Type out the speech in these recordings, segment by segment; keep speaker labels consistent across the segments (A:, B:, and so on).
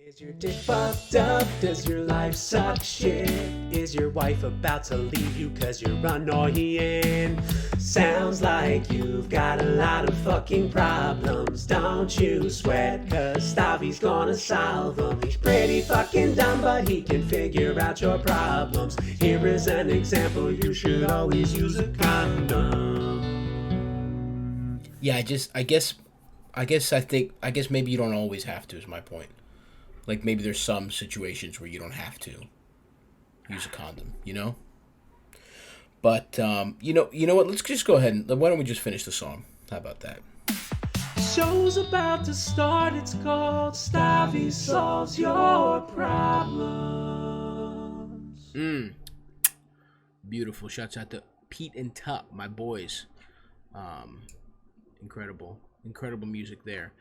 A: Is your dick fucked up? Does your life suck shit? Is your wife about to leave you cause you're annoying? Sounds like you've got a lot of fucking problems. Don't you sweat cause Stavvy's gonna solve them. He's pretty fucking dumb but he can figure out your problems. Here is an example, you should always use a condom.
B: Yeah, I guess maybe you don't always have to is my point. Like, maybe there's some situations where you don't have to use a condom, you know? But, you know what? Let's just go ahead and... Why don't we just finish the song? How about that?
A: Show's about to start. It's called Stavvy Solves Your Problems.
B: Beautiful. Shouts out to Pete and Tup, my boys. Incredible music there.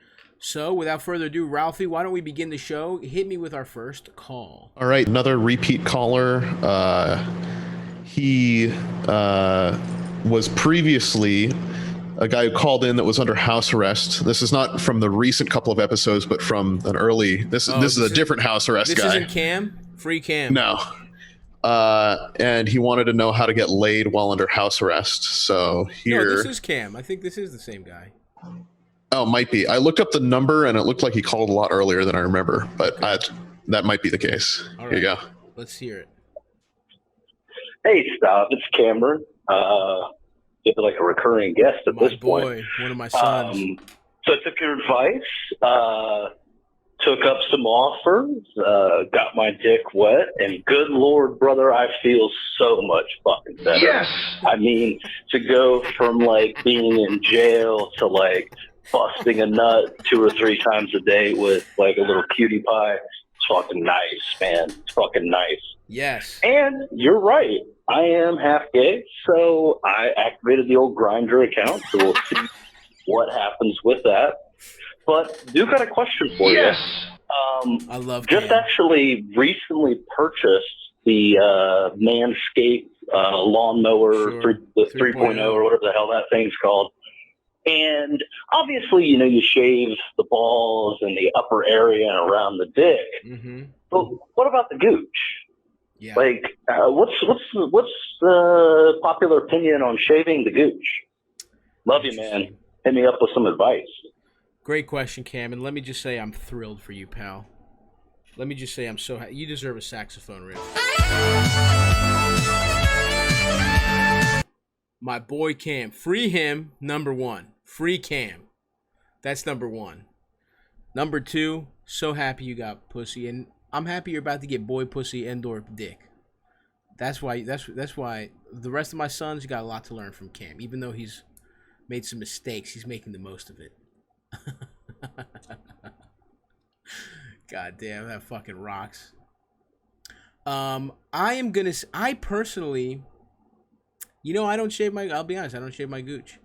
B: So, without further ado, Ralphie, why don't we begin the show? Hit me with our first call.
C: All right, another repeat caller. He was previously a guy who called in that was under house arrest. This is not from the recent couple of episodes, but from an early... This is a different house arrest guy.
B: This isn't Cam? Free Cam?
C: No. And he wanted to know how to get laid while under house arrest. So here...
B: No, this is Cam. I think this is the same guy.
C: Oh, might be. I looked up the number, and it looked like he called a lot earlier than I remember, but that might be the case.
B: All right.
C: Here you go.
B: Let's hear it.
D: Hey, Stav, it's Cameron. You're like a recurring guest at this point.
B: My boy, one of my sons.
D: So I took your advice, took up some offers, got my dick wet, and good Lord, brother, I feel so much fucking better.
E: Yes!
D: I mean, to go from, like, being in jail to, like, busting a nut 2 or 3 times a day with, like, a little cutie pie, it's fucking nice, man. It's fucking nice.
B: Yes.
D: And you're right. I am half gay, so I activated the old Grindr account, so we'll see what happens with that. But do got a question for you.
E: Yes.
B: I love
D: just
B: Cam.
D: actually recently purchased the Manscaped lawnmower 3.0 or whatever the hell that thing's called. And obviously, you know, you shave the balls and the upper area and around the dick.
B: Mm-hmm.
D: But what about the gooch?
B: Yeah.
D: Like, what's the popular opinion on shaving the gooch? Love you, man. Hit me up with some advice.
B: Great question, Cam. And let me just say I'm thrilled for you, pal. Let me just say I'm so happy. You deserve a saxophone riff. My boy Cam. Free him, number 1. Free Cam. That's number 1. Number 2, so happy you got pussy. And I'm happy you're about to get boy pussy and/or dick. That's why the rest of my sons got a lot to learn from Cam. Even though he's made some mistakes, he's making the most of it. God damn, that fucking rocks. I personally, you know, I'll be honest, I don't shave my gooch.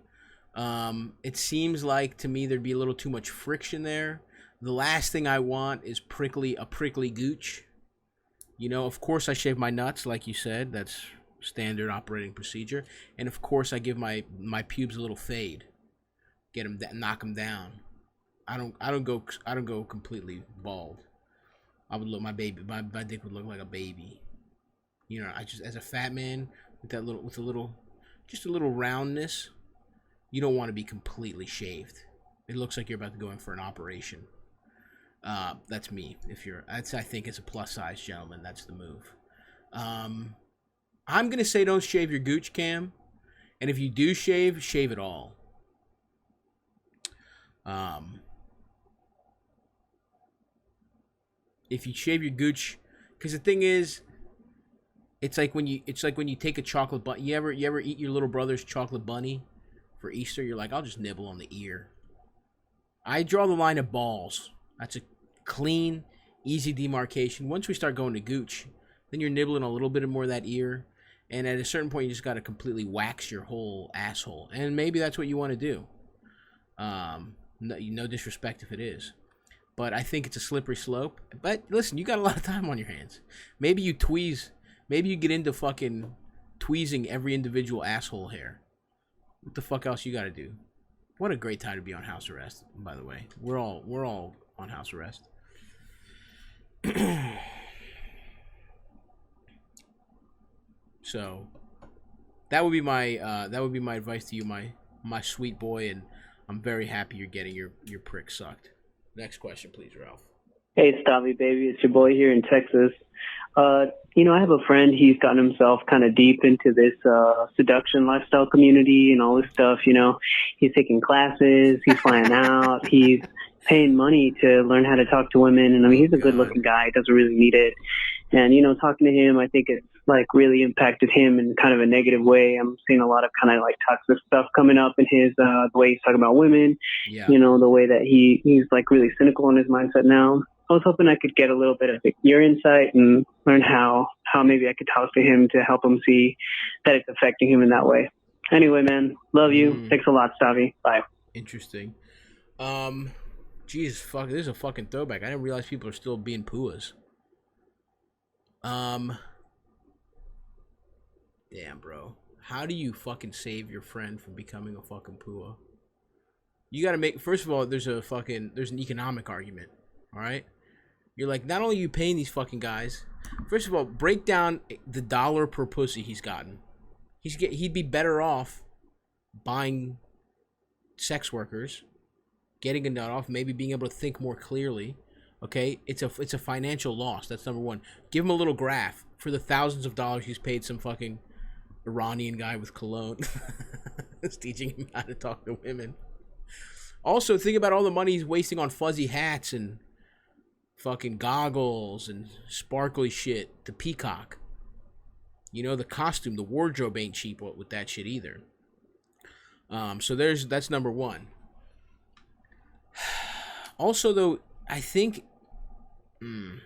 B: It seems like to me there'd be a little too much friction there. The last thing I want is a prickly gooch. You know, of course I shave my nuts, like you said. That's standard operating procedure. And of course I give my pubes a little fade, knock them down. I don't go completely bald. My dick would look like a baby. You know, I just, as a fat man with a little roundness, you don't want to be completely shaved. It looks like you're about to go in for an operation. That's me. I think as a plus size gentleman, that's the move. I'm gonna say don't shave your gooch, Cam, and if you do shave it all. If you shave your gooch, because the thing is, it's like when you take a chocolate bunny. You ever eat your little brother's chocolate bunny for Easter? You're like, I'll just nibble on the ear. I draw the line at balls. That's a clean, easy demarcation. Once we start going to gooch, then you're nibbling a little bit more of that ear, and at a certain point, you just got to completely wax your whole asshole. And maybe that's what you want to do. No disrespect if it is. But I think it's a slippery slope. But listen, you got a lot of time on your hands. Maybe you tweeze. Maybe you get into fucking tweezing every individual asshole hair. What the fuck else you got to do? What a great time to be on house arrest, by the way. We're all on house arrest. So that would be my advice to you, my sweet boy, and I'm very happy you're getting your prick sucked. Next question, please, Ralph.
E: Hey, Stavvy, baby. It's your boy here in Texas. I have a friend. He's gotten himself kind of deep into this seduction lifestyle community and all this stuff. He's taking classes. He's flying out. He's paying money to learn how to talk to women. And, he's a good-looking guy. Doesn't really need it. And, talking to him, I think it's, really impacted him in kind of a negative way. I'm seeing a lot of kind of, toxic stuff coming up in his, the way he's talking about women.
B: Yeah.
E: The way that he's, really cynical in his mindset now. I was hoping I could get a little bit of your insight and learn how maybe I could talk to him to help him see that it's affecting him in that way. Anyway, man, love you. Thanks a lot, Stavvy. Bye.
B: Interesting. Jesus, fuck, this is a fucking throwback. I didn't realize people are still being puas. Damn, bro. How do you fucking save your friend from becoming a fucking pua? You gotta make, first of all, there's an economic argument, all right? You're like, not only are you paying these fucking guys, first of all, break down the dollar per pussy he's gotten. He'd be better off buying sex workers, getting a nut off, maybe being able to think more clearly. Okay, it's a financial loss. That's number one. Give him a little graph for the thousands of dollars he's paid some fucking Iranian guy with cologne. That's teaching him how to talk to women. Also, think about all the money he's wasting on fuzzy hats and fucking goggles and sparkly shit. The peacock. The costume, the wardrobe ain't cheap with that shit either. So that's number one. Also, though, I think, you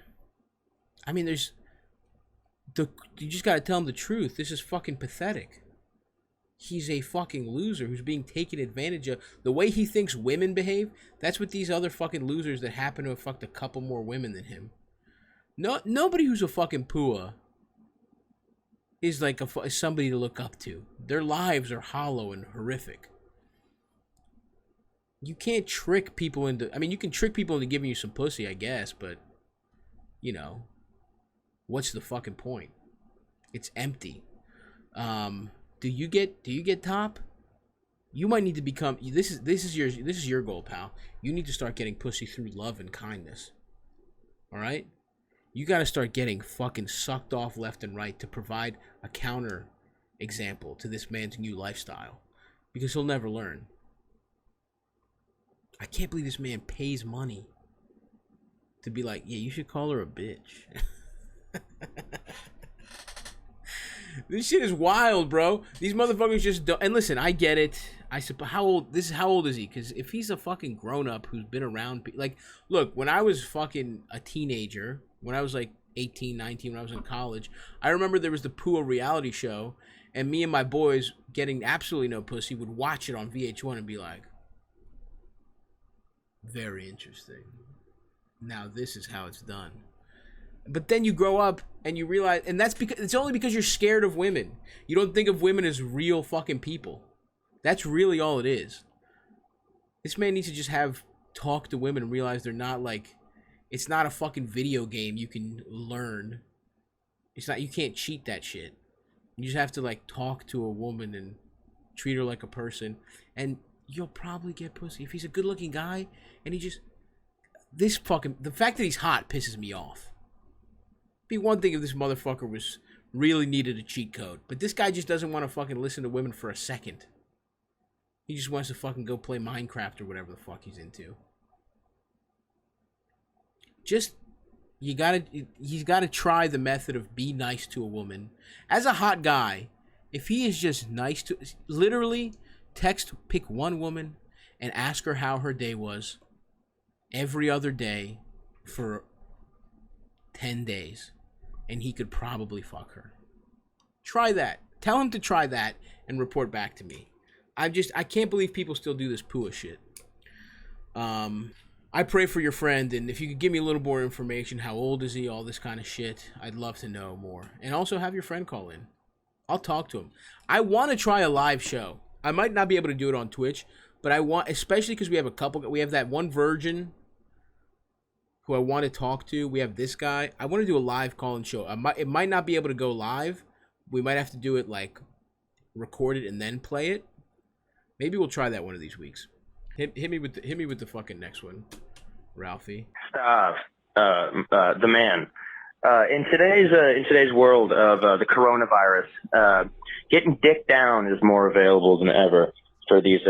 B: just gotta tell him the truth. This is fucking pathetic. He's a fucking loser who's being taken advantage of. The way he thinks women behave, that's what these other fucking losers that happen to have fucked a couple more women than him. Nobody who's a fucking pua is like is somebody to look up to. Their lives are hollow and horrific. You can't trick people into... you can trick people into giving you some pussy, I guess, but, what's the fucking point? It's empty. Do you get top? You might need to become... This is your goal, pal. You need to start getting pussy through love and kindness. All right? You got to start getting fucking sucked off left and right to provide a counter example to this man's new lifestyle, because he'll never learn. I can't believe this man pays money to be like, yeah, you should call her a bitch. This shit is wild, bro. These motherfuckers just don't. And listen, I get it. I suppose, how old is he? Because if he's a fucking grown-up who's been around, look, when I was fucking a teenager, when I was like 18, 19, when I was in college, I remember there was the Pua reality show, and me and my boys, getting absolutely no pussy, would watch it on VH1 and be like, very interesting. Now this is how it's done. But then you grow up and you realize, and that's because it's only because you're scared of women. You don't think of women as real fucking people. That's really all it is. This man needs to just talk to women and realize they're not it's not a fucking video game you can learn. It's not, you can't cheat that shit. You just have to talk to a woman and treat her like a person, and you'll probably get pussy. If he's a good looking guy and the fact that he's hot pisses me off. Be one thing if this motherfucker really needed a cheat code, but this guy just doesn't want to fucking listen to women for a second. He just wants to fucking go play Minecraft or whatever the fuck he's into. He's got to try the method of be nice to a woman. As a hot guy, if he is just nice to, literally pick one woman and ask her how her day was every other day for 10 days, and he could probably fuck her. Try that. Tell him to try that and report back to me. I can't believe people still do this Pua shit. I pray for your friend, and if you could give me a little more information, how old is he, all this kind of shit, I'd love to know more. And also have your friend call in. I'll talk to him. I want to try a live show. I might not be able to do it on Twitch, but I want, especially because we have that one virgin who I want to talk to. We have this guy. I want to do a live call-in show. It might not be able to go live, we might have to do it like record it and then play it. Maybe we'll try that one of these weeks. Hit me with the fucking next one, Ralphie.
F: The man. In today's world of the coronavirus, getting dick down is more available than ever for these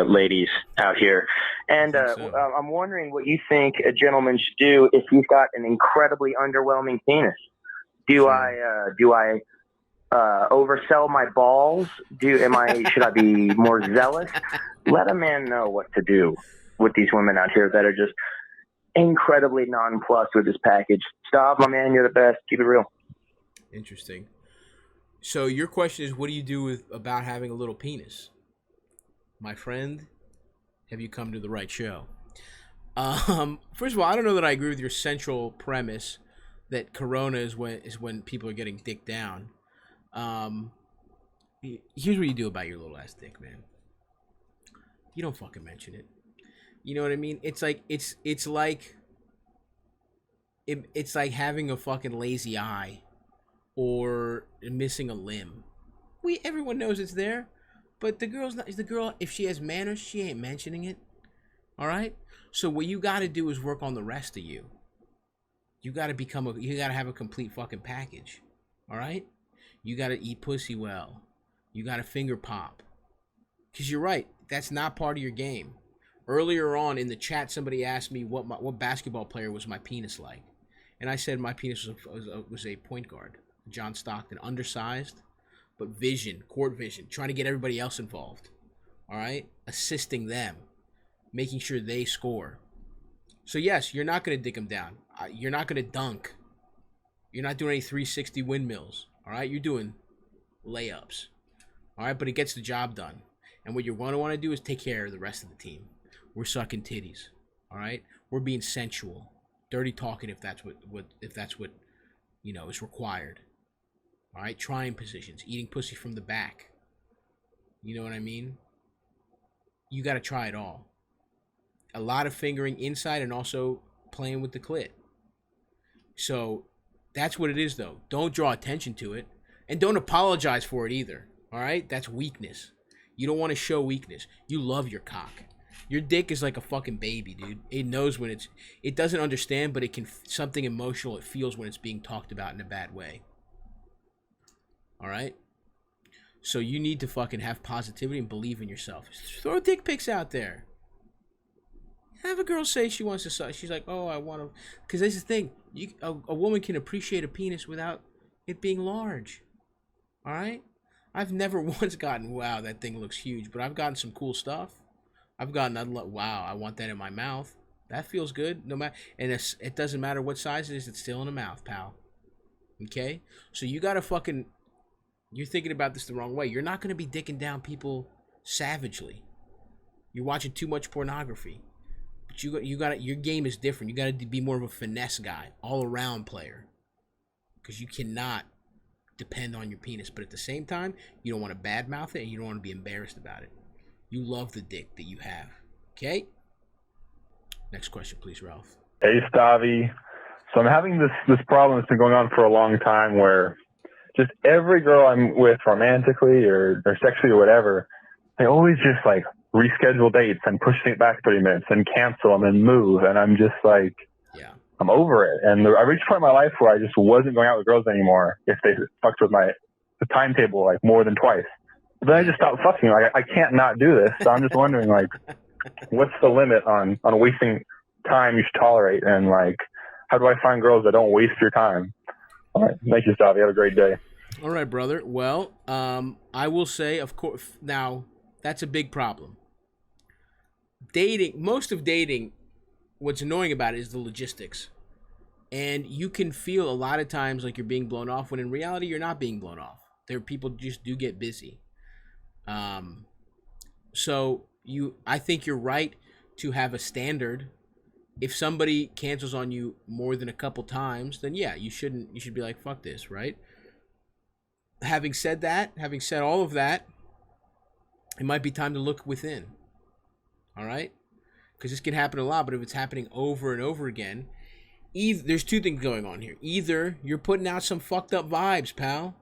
F: ladies out here. And I'm wondering what you think a gentleman should do if he's got an incredibly underwhelming penis. Do I oversell my balls? Should I be more zealous? Let a man know what to do with these women out here that are just incredibly nonplussed with this package. Stop, my man, you're the best. Keep it real.
B: Interesting. So your question is, what do you do about having a little penis? My friend, have you come to the right show? First of all, I don't know that I agree with your central premise that corona is when people are getting dick down. Here's what you do about your little ass dick, man. You don't fucking mention it. You know what I mean? It's like having a fucking lazy eye or missing a limb. Everyone knows it's there, but the girl, if she has manners, she ain't mentioning it. All right? So what you got to do is work on the rest of you. You got to have a complete fucking package. All right? You got to eat pussy well. You got to finger pop. Cuz you're right, that's not part of your game. Earlier on in the chat, somebody asked me what basketball player was my penis like. And I said my penis was a point guard. John Stockton, undersized, but court vision, trying to get everybody else involved. All right? Assisting them, making sure they score. So yes, you're not going to dick them down. You're not going to dunk. You're not doing any 360 windmills. All right? You're doing layups. All right? But it gets the job done. And what you're going to want to do is take care of the rest of the team. We're sucking titties, all right? We're being sensual, dirty talking if that's what is required, all right? Trying positions, eating pussy from the back. You know what I mean? You got to try it all. A lot of fingering inside and also playing with the clit. So that's what it is, though. Don't draw attention to it, and don't apologize for it either, all right? That's weakness. You don't want to show weakness. You love your cock. Your dick is like a fucking baby, dude. It knows when it doesn't understand, but it can, something emotional it feels when it's being talked about in a bad way. All right? So you need to fucking have positivity and believe in yourself. Throw dick pics out there. Have a girl say she wants to suck. She's like, oh, I want to. Because that's the thing. A woman can appreciate a penis without it being large. All right? I've never once gotten, wow, that thing looks huge. But I've gotten some cool stuff. I've gotten, wow, I want that in my mouth. That feels good. No matter, and it doesn't matter what size it is. It's still in the mouth, pal. Okay? So you got to fucking, you're thinking about this the wrong way. You're not going to be dicking down people savagely. You're watching too much pornography. But you got your game is different. You got to be more of a finesse guy, all-around player. Because you cannot depend on your penis. But at the same time, you don't want to badmouth it and you don't want to be embarrassed about it. You love the dick that you have. Okay? Next question, please, Ralph.
G: Hey, Stavvy. So I'm having this problem that's been going on for a long time where just every girl I'm with romantically or sexually or whatever, they always just like reschedule dates and push it back 30 minutes and cancel them and move. And I'm just like,
B: yeah,
G: I'm over it. And I reached a point in my life where I just wasn't going out with girls anymore if they fucked with the timetable like more than twice. But then I just stopped fucking. Like, I can't not do this. So I'm just wondering, like, what's the limit on wasting time you should tolerate? And, like, how do I find girls that don't waste your time? All right. Thank you, Stavvy. Have a great day.
B: All right, brother. Well, I will say, of course, now, that's a big problem. Most of dating, what's annoying about it is the logistics. And you can feel a lot of times like you're being blown off when in reality you're not being blown off. People just do get busy. So I think you're right to have a standard. If somebody cancels on you more than a couple times, then yeah, you should be like, fuck this, right? Having said all of that, it might be time to look within. All right? Because this can happen a lot, but if it's happening over and over again, there's two things going on here. Either you're putting out some fucked up vibes, pal.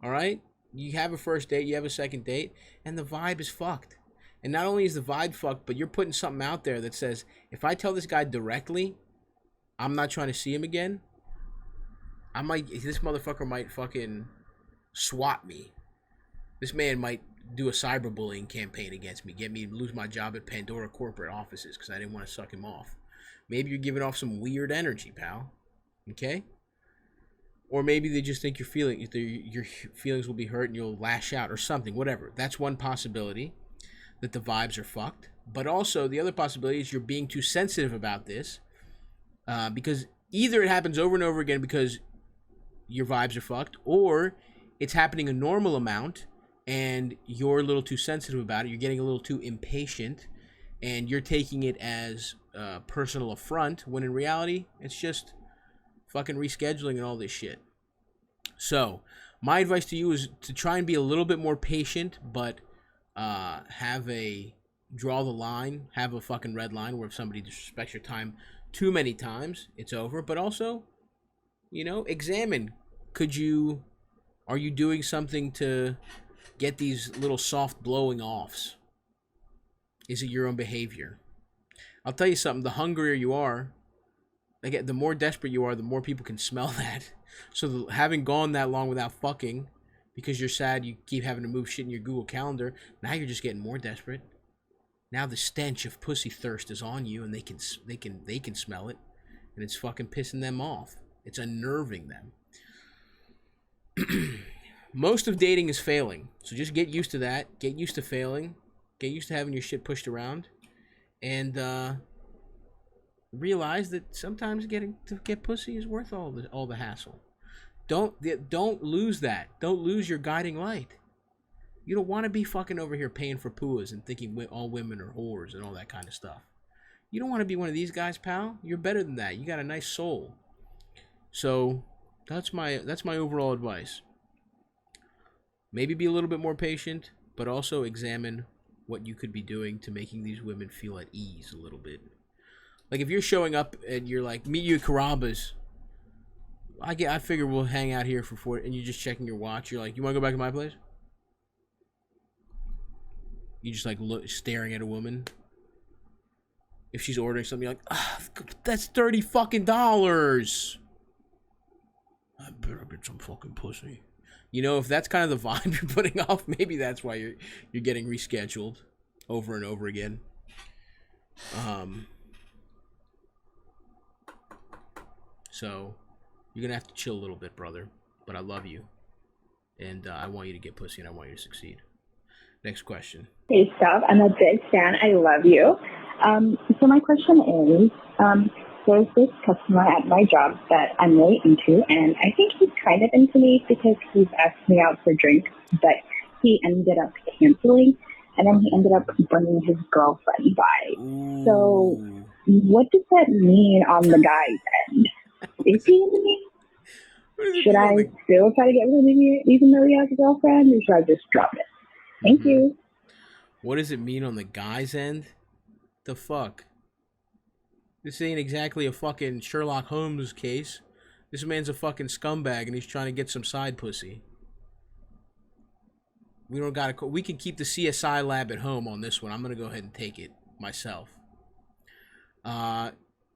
B: All right? You have a first date, you have a second date, and the vibe is fucked. And not only is the vibe fucked, but you're putting something out there that says, if I tell this guy directly, I'm not trying to see him again, this motherfucker might fucking swat me. This man might do a cyberbullying campaign against me, get me to lose my job at Pandora corporate offices because I didn't want to suck him off. Maybe you're giving off some weird energy, pal. Okay? Or maybe they just think your feelings will be hurt and you'll lash out or something, whatever. That's one possibility, that the vibes are fucked. But also, the other possibility is you're being too sensitive about this because either it happens over and over again because your vibes are fucked, or it's happening a normal amount and you're a little too sensitive about it. You're getting a little too impatient and you're taking it as personal affront when in reality it's just fucking rescheduling and all this shit. So my advice to you is to try and be a little bit more patient, but draw the line, have a fucking red line where if somebody disrespects your time too many times, it's over. But also, examine, are you doing something to get these little soft blowing offs? Is it your own behavior? I'll tell you something, the hungrier you are, again, the more desperate you are, the more people can smell that. So having gone that long without fucking, because you're sad, you keep having to move shit in your Google Calendar, now you're just getting more desperate. Now the stench of pussy thirst is on you and they can smell it, and it's fucking pissing them off. It's unnerving them. Most of dating is failing. So just get used to that. Get used to failing. Get used to having your shit pushed around. And realize that sometimes getting to get pussy is worth all the hassle. Don't lose that. Don't lose your guiding light. You don't want to be fucking over here paying for puas and thinking all women are whores and all that kind of stuff. You don't want to be one of these guys, pal. You're better than that. You got a nice soul. So that's my overall advice. Maybe be a little bit more patient, but also examine what you could be doing to making these women feel at ease a little bit. Like if you're showing up and you're like, meet you at Carrabba's, I figure we'll hang out here for 4, and you're just checking your watch. You're like, you want to go back to my place? You just like staring at a woman. If she's ordering something, you're like, that's $30 fucking. I better get some fucking pussy. If that's kind of the vibe you're putting off, maybe that's why you're getting rescheduled over and over again. So you're gonna have to chill a little bit, brother. But I love you, and I want you to get pussy, and I want you to succeed. Next question.
H: Hey, Stav, I'm a big fan. I love you. So my question is, there's this customer at my job that I'm really into, and I think he's kind of into me because he's asked me out for drinks, but he ended up canceling, and then he ended up bringing his girlfriend by.
B: Ooh.
H: So what does that mean on the guy's end? Is he into me? Should I still try to get rid of him even though he has a girlfriend, or should I just drop it? Thank you.
B: What does it mean on the guy's end? The fuck? This ain't exactly a fucking Sherlock Holmes case. This man's a fucking scumbag and he's trying to get some side pussy. We can keep the CSI lab at home on this one. I'm gonna go ahead and take it myself.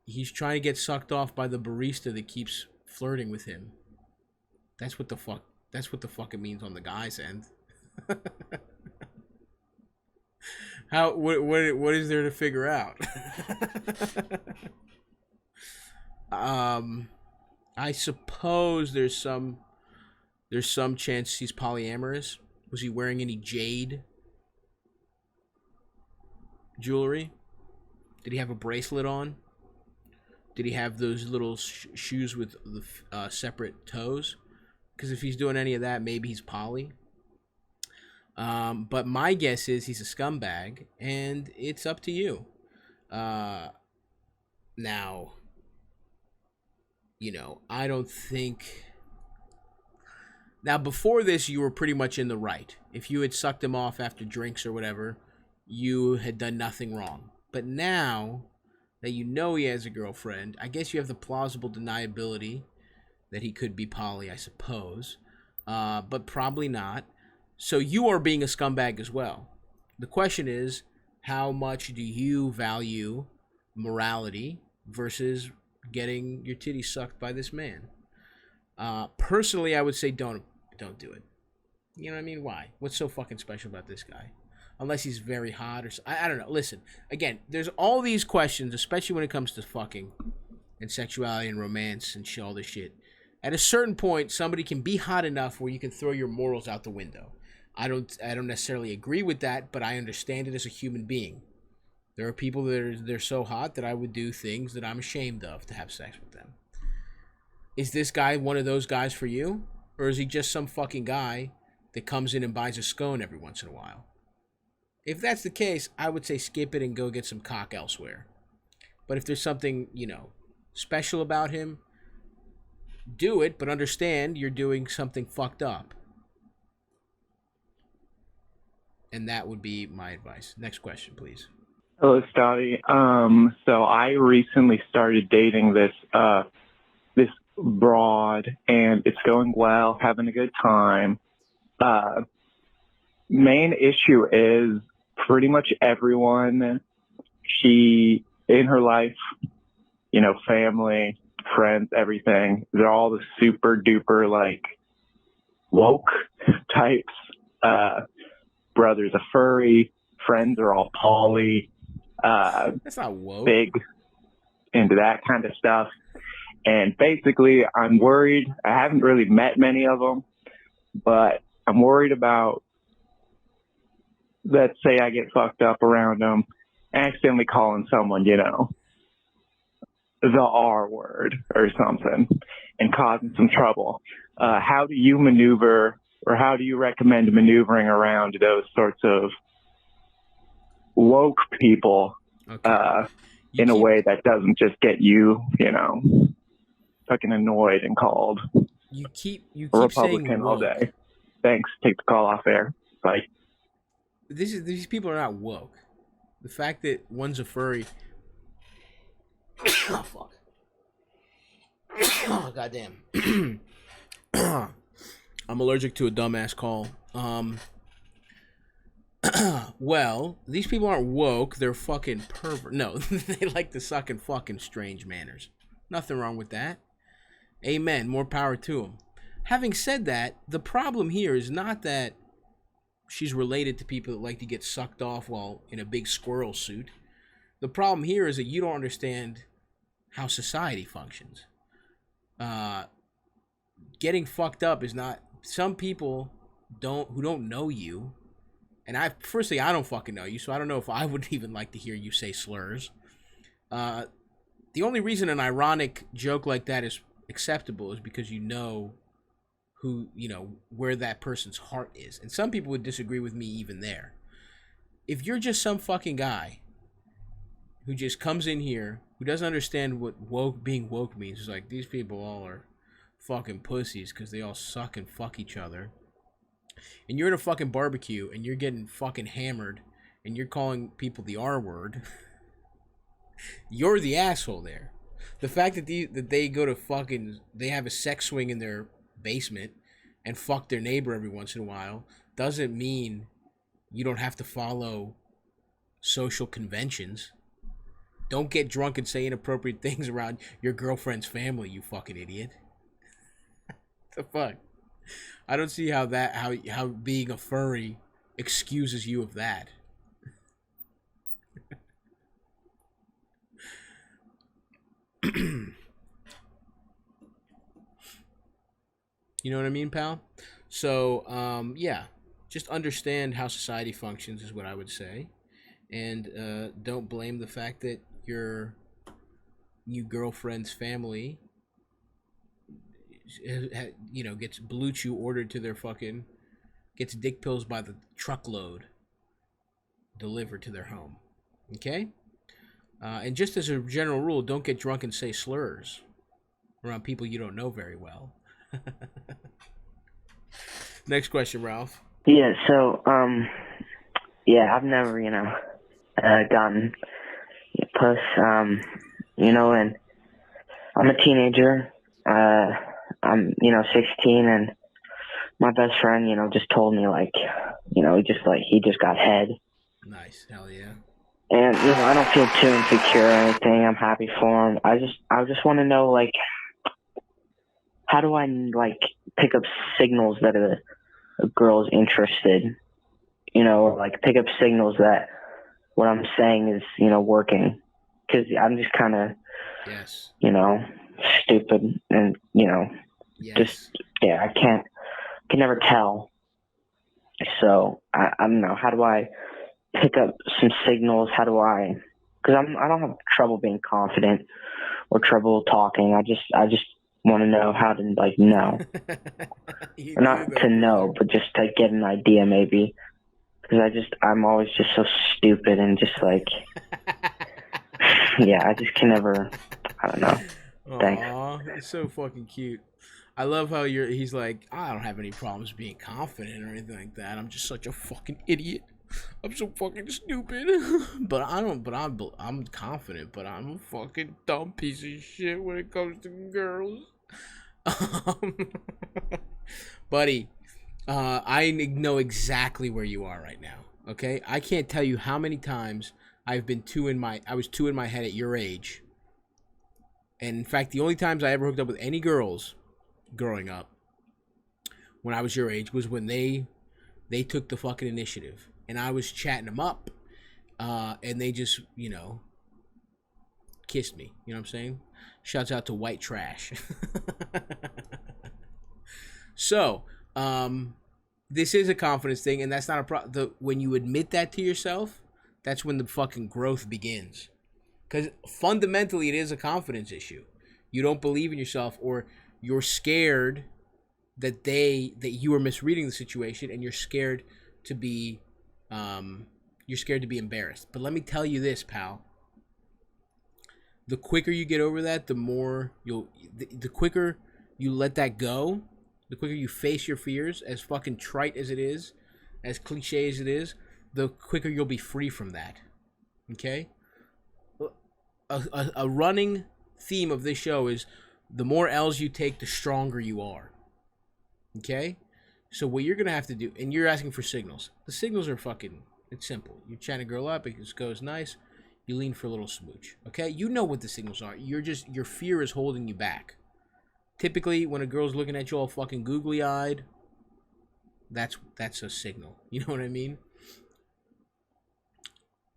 B: He's trying to get sucked off by the barista that keeps flirting with him. That's what the fuck it means on the guy's end. What is there to figure out? I suppose there's some chance he's polyamorous. Was he wearing any jade jewelry? Did he have a bracelet on? Did he have those little shoes with the separate toes? Because if he's doing any of that, maybe he's poly. But my guess is he's a scumbag, and it's up to you. Now, I don't think... Now, before this, you were pretty much in the right. If you had sucked him off after drinks or whatever, you had done nothing wrong. But now that you know he has a girlfriend, I guess you have the plausible deniability that he could be poly, I suppose. but probably not. So you are being a scumbag as well. The question is, how much do you value morality versus getting your titties sucked by this man? Personally, I would say don't do it. You know what I mean? Why? What's so fucking special about this guy? Unless he's very hot or I don't know. Listen, again, there's all these questions, especially when it comes to fucking and sexuality and romance and all this shit. At a certain point, somebody can be hot enough where you can throw your morals out the window. I don't necessarily agree with that, but I understand it as a human being. There are people that they're so hot that I would do things that I'm ashamed of to have sex with them. Is this guy one of those guys for you? Or is he just some fucking guy that comes in and buys a scone every once in a while? If that's the case, I would say skip it and go get some cock elsewhere. But if there's something, special about him, do it, but understand you're doing something fucked up. And that would be my advice. Next question, please.
I: Hello, Stavvy. So I recently started dating this broad, and it's going well, having a good time. Main issue is pretty much everyone in her life, family, friends, everything, they're all the super duper woke types. Brother's a furry, friends are all poly.
B: That's not woke.
I: Big into that kind of stuff. And basically, I'm worried. I haven't really met many of them, but I'm worried about, let's say I get fucked up around them, accidentally calling someone, the R word or something, and causing some trouble. How do you maneuver, or how do you recommend maneuvering around those sorts of woke people in a way that doesn't just get you, fucking annoyed and called
B: you keep
I: Republican
B: saying
I: all
B: woke.
I: day? Thanks. Take the call off air. Bye.
B: These people are not woke. The fact that one's a furry. Oh fuck. Oh goddamn. I'm allergic to a dumbass call. Well, these people aren't woke. They're fucking pervert. No, they like to suck in fucking strange manners. Nothing wrong with that. Amen. More power to them. Having said that, the problem here is not that she's related to people that like to get sucked off while in a big squirrel suit. The problem here is that you don't understand how society functions. Getting fucked up is not... Some people who don't know you, and I don't fucking know you, so I don't know if I would even like to hear you say slurs. The only reason an ironic joke like that is acceptable is because who, where that person's heart is. And some people would disagree with me even there. If you're just some fucking guy who just comes in here, who doesn't understand what being woke means, it's like, these people all are fucking pussies because they all suck and fuck each other. And you're at a fucking barbecue and you're getting fucking hammered and you're calling people the R word. You're the asshole there. The fact that they go to they have a sex swing in their basement and fuck their neighbor every once in a while doesn't mean you don't have to follow social conventions. Don't get drunk and say inappropriate things around your girlfriend's family, you fucking idiot. The fuck? I don't see how being a furry excuses you of that. You know what I mean, pal? So, yeah. Just understand how society functions is what I would say. And don't blame the fact that your new girlfriend's family gets Blue Chew ordered to their gets dick pills by the truckload delivered to their home. Okay? And just as a general rule, don't get drunk and say slurs around people you don't know very well. Next question, Ralph.
J: Yeah, so, I've never, gotten puss, and I'm a teenager. I'm, 16, and my best friend, just told me like, he just got head.
B: Nice, hell yeah.
J: And I don't feel too insecure or anything. I'm happy for him. I just want to know, like, how do I like pick up signals that a girl's interested? Or like pick up signals that what I'm saying is working. Because I'm just kind of
B: yes,
J: stupid and
B: yes.
J: I can never tell. So I don't know. How do I pick up some signals? How do I? Because I don't have trouble being confident or trouble talking. I just want to know how to like know, not to know, but just to get an idea maybe. Because I'm always just so stupid and just like, yeah, I just can never. I don't know. Thanks.
B: Aw, it's so fucking cute. I love how he's like, I don't have any problems being confident or anything like that. I'm just such a fucking idiot. I'm so fucking stupid. but I'm confident, but I'm a fucking dumb piece of shit when it comes to girls. Buddy, I know exactly where you are right now. Okay? I can't tell you how many times I was two in my head at your age. And in fact, the only times I ever hooked up with any girls growing up when I was your age was when they took the fucking initiative. And I was chatting them up. And they just, kissed me. You know what I'm saying? Shouts out to white trash. So, this is a confidence thing, and that's not a problem. When you admit that to yourself, that's when the fucking growth begins. Because fundamentally, it is a confidence issue. You don't believe in yourself, or you're scared that you are misreading the situation, and you're scared to be embarrassed. But let me tell you this, pal. The quicker you get over that, the quicker you let that go, the quicker you face your fears, as fucking trite as it is, as cliche as it is, the quicker you'll be free from that. Okay? A running theme of this show is the more L's you take, the stronger you are. Okay? So what you're going to have to do, and you're asking for signals. The signals are it's simple. You chat a girl up, it just goes nice. You lean for a little smooch. Okay? You know what the signals are. Your fear is holding you back. Typically, when a girl's looking at you all fucking googly-eyed, that's a signal. You know what I mean?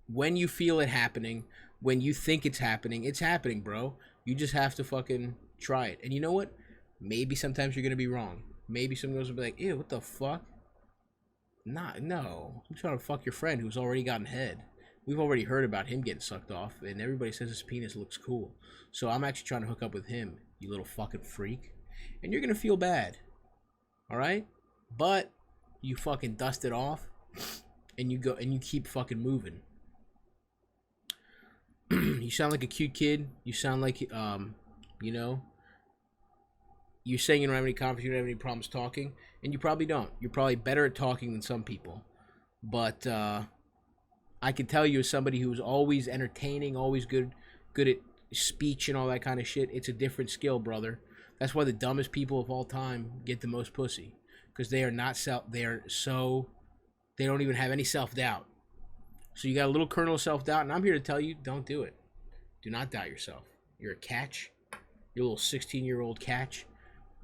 B: When you feel it happening, when you think it's happening, bro. You just have to fucking try it. And you know what? Maybe sometimes you're going to be wrong. Maybe some girls will be like, ew, what the fuck? No. I'm trying to fuck your friend who's already gotten head. We've already heard about him getting sucked off, and everybody says his penis looks cool. So I'm actually trying to hook up with him, you little fucking freak. And you're going to feel bad. Alright? But you fucking dust it off, and you go and you keep fucking moving. You sound like a cute kid. You sound like, you're saying you don't have any confidence, you don't have any problems talking, and you probably don't. You're probably better at talking than some people. But I can tell you, as somebody who's always entertaining, always good at speech and all that kind of shit, it's a different skill, brother. That's why the dumbest people of all time get the most pussy, because they don't even have any self-doubt. So you got a little kernel of self-doubt, and I'm here to tell you, don't do it. Do not doubt yourself. You're a catch. You're a little 16-year-old catch.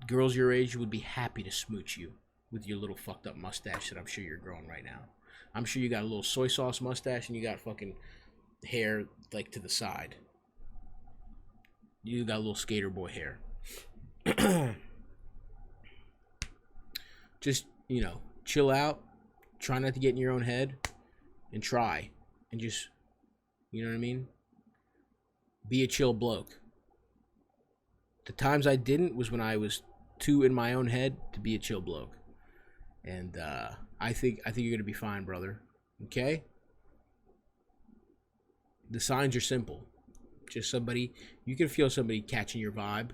B: Girls your age would be happy to smooch you with your little fucked up mustache that I'm sure you're growing right now. I'm sure you got a little soy sauce mustache, and you got fucking hair like to the side. You got a little skater boy hair. Just, chill out. Try not to get in your own head. And try. And just, you know what I mean? Be a chill bloke. The times I didn't was when I was too in my own head to be a chill bloke. And I think you're gonna be fine, brother. Okay? The signs are simple. Just somebody, you can feel somebody catching your vibe.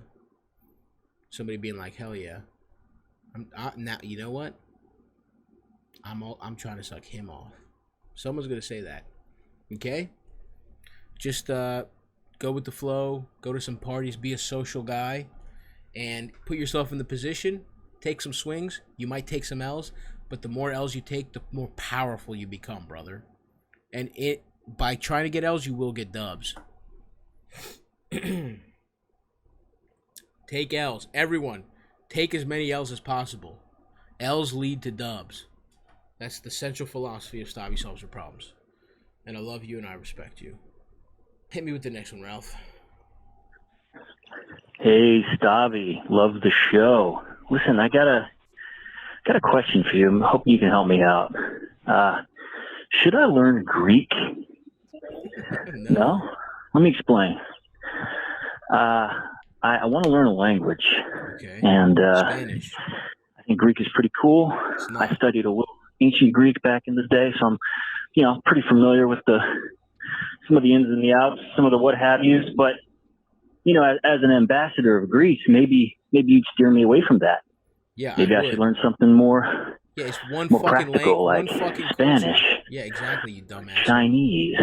B: Somebody being like, hell yeah. Now, you know what? I'm trying to suck him off. Someone's gonna say that. Okay? Just go with the flow. Go to some parties. Be a social guy. And put yourself in the position take some swings. You might take some L's, but the more L's you take, the more powerful you become, brother. And by trying to get L's, you will get dubs. Take L's. Everyone, take as many L's as possible. L's lead to dubs. That's the central philosophy of Stavvy Solves Your Problems. And I love you and I respect you. Hit me with the next one, Ralph.
K: Hey, Stavvy. Love the show. Listen, I got a question for you. I hope you can help me out. Should I learn Greek? No? Let me explain. I want to learn a language.
B: Okay.
K: And
B: Spanish.
K: I think Greek is pretty cool. I studied a little ancient Greek back in the day, so I'm, pretty familiar with some of the ins and the outs, some of the what have yous. But, as an ambassador of Greece, maybe you'd steer me away from that.
B: Yeah,
K: maybe I should learn something more.
B: Yeah, it's one
K: more
B: fucking
K: practical,
B: language,
K: like
B: one fucking
K: Spanish.
B: culture. Yeah, exactly, you dumbass.
K: Chinese.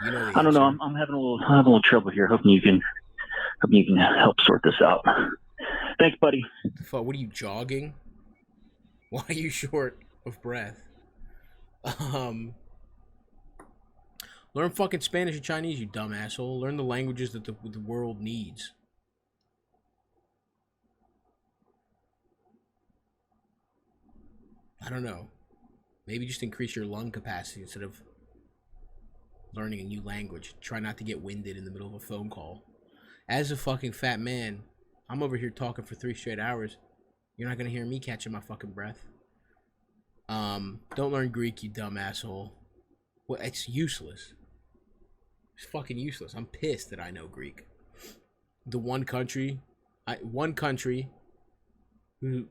B: You know the
K: I don't know.
B: answer.
K: I'm having a little trouble here. Hoping you can help sort this out. Thanks, buddy.
B: What are you, jogging? Why are you short of breath? Learn fucking Spanish and Chinese, you dumb asshole. Learn the languages that the world needs. I don't know. Maybe just increase your lung capacity instead of learning a new language. Try not to get winded in the middle of a phone call. As a fucking fat man, I'm over here talking for 3 straight hours. You're not gonna hear me catching my fucking breath. Don't learn Greek, you dumb asshole. Well, it's useless. It's fucking useless. I'm pissed that I know Greek. The one country who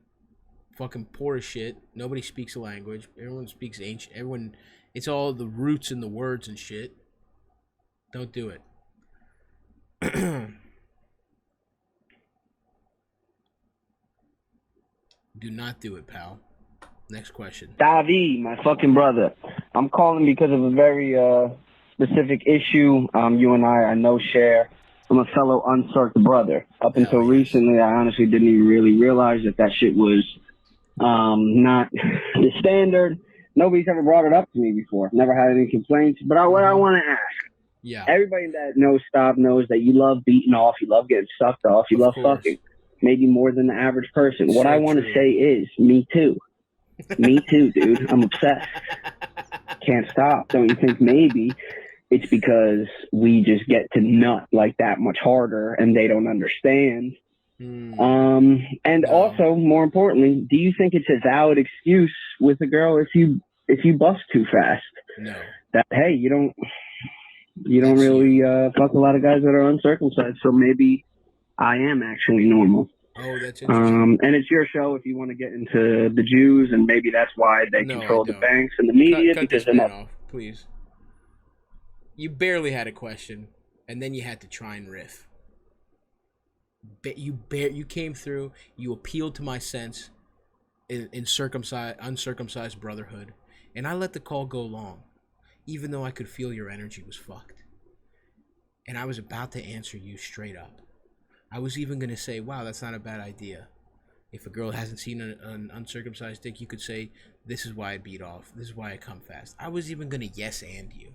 B: fucking poor as shit. Nobody speaks the language. Everyone speaks ancient. It's all the roots and the words and shit. Don't do it. Do not do it, pal. Next question.
L: Stavvy, my fucking brother. I'm calling because of a very specific issue you and I know share. I'm a fellow uncirced brother. Up until recently, I honestly didn't even really realize that shit was not the standard. Nobody's ever brought it up to me before. Never had any complaints. But what I want to ask.
B: Yeah.
L: Everybody that knows Stav knows that you love beating off. You love getting sucked off. You love fucking. Maybe more than the average person. What I want to say is, me too. Me too, dude. I'm obsessed. Can't stop. Don't you think maybe it's because we just get to nut like that much harder and they don't understand? And also, more importantly, do you think it's a valid excuse with a girl if you bust too fast?
B: No.
L: That, hey, you don't really fuck a lot of guys that are uncircumcised, so maybe I am actually normal.
B: Oh, that's interesting.
L: And it's your show if you want to get into the Jews, and maybe that's why they control the banks and the media.
B: Cut
L: because
B: this man off, please. You barely had a question, and then you had to try and riff. You came through. You appealed to my sense in uncircumcised brotherhood, and I let the call go long, even though I could feel your energy was fucked. And I was about to answer you straight up. I was even going to say, wow, that's not a bad idea. If a girl hasn't seen an uncircumcised dick, you could say, this is why I beat off. This is why I come fast. I was even going to yes and you.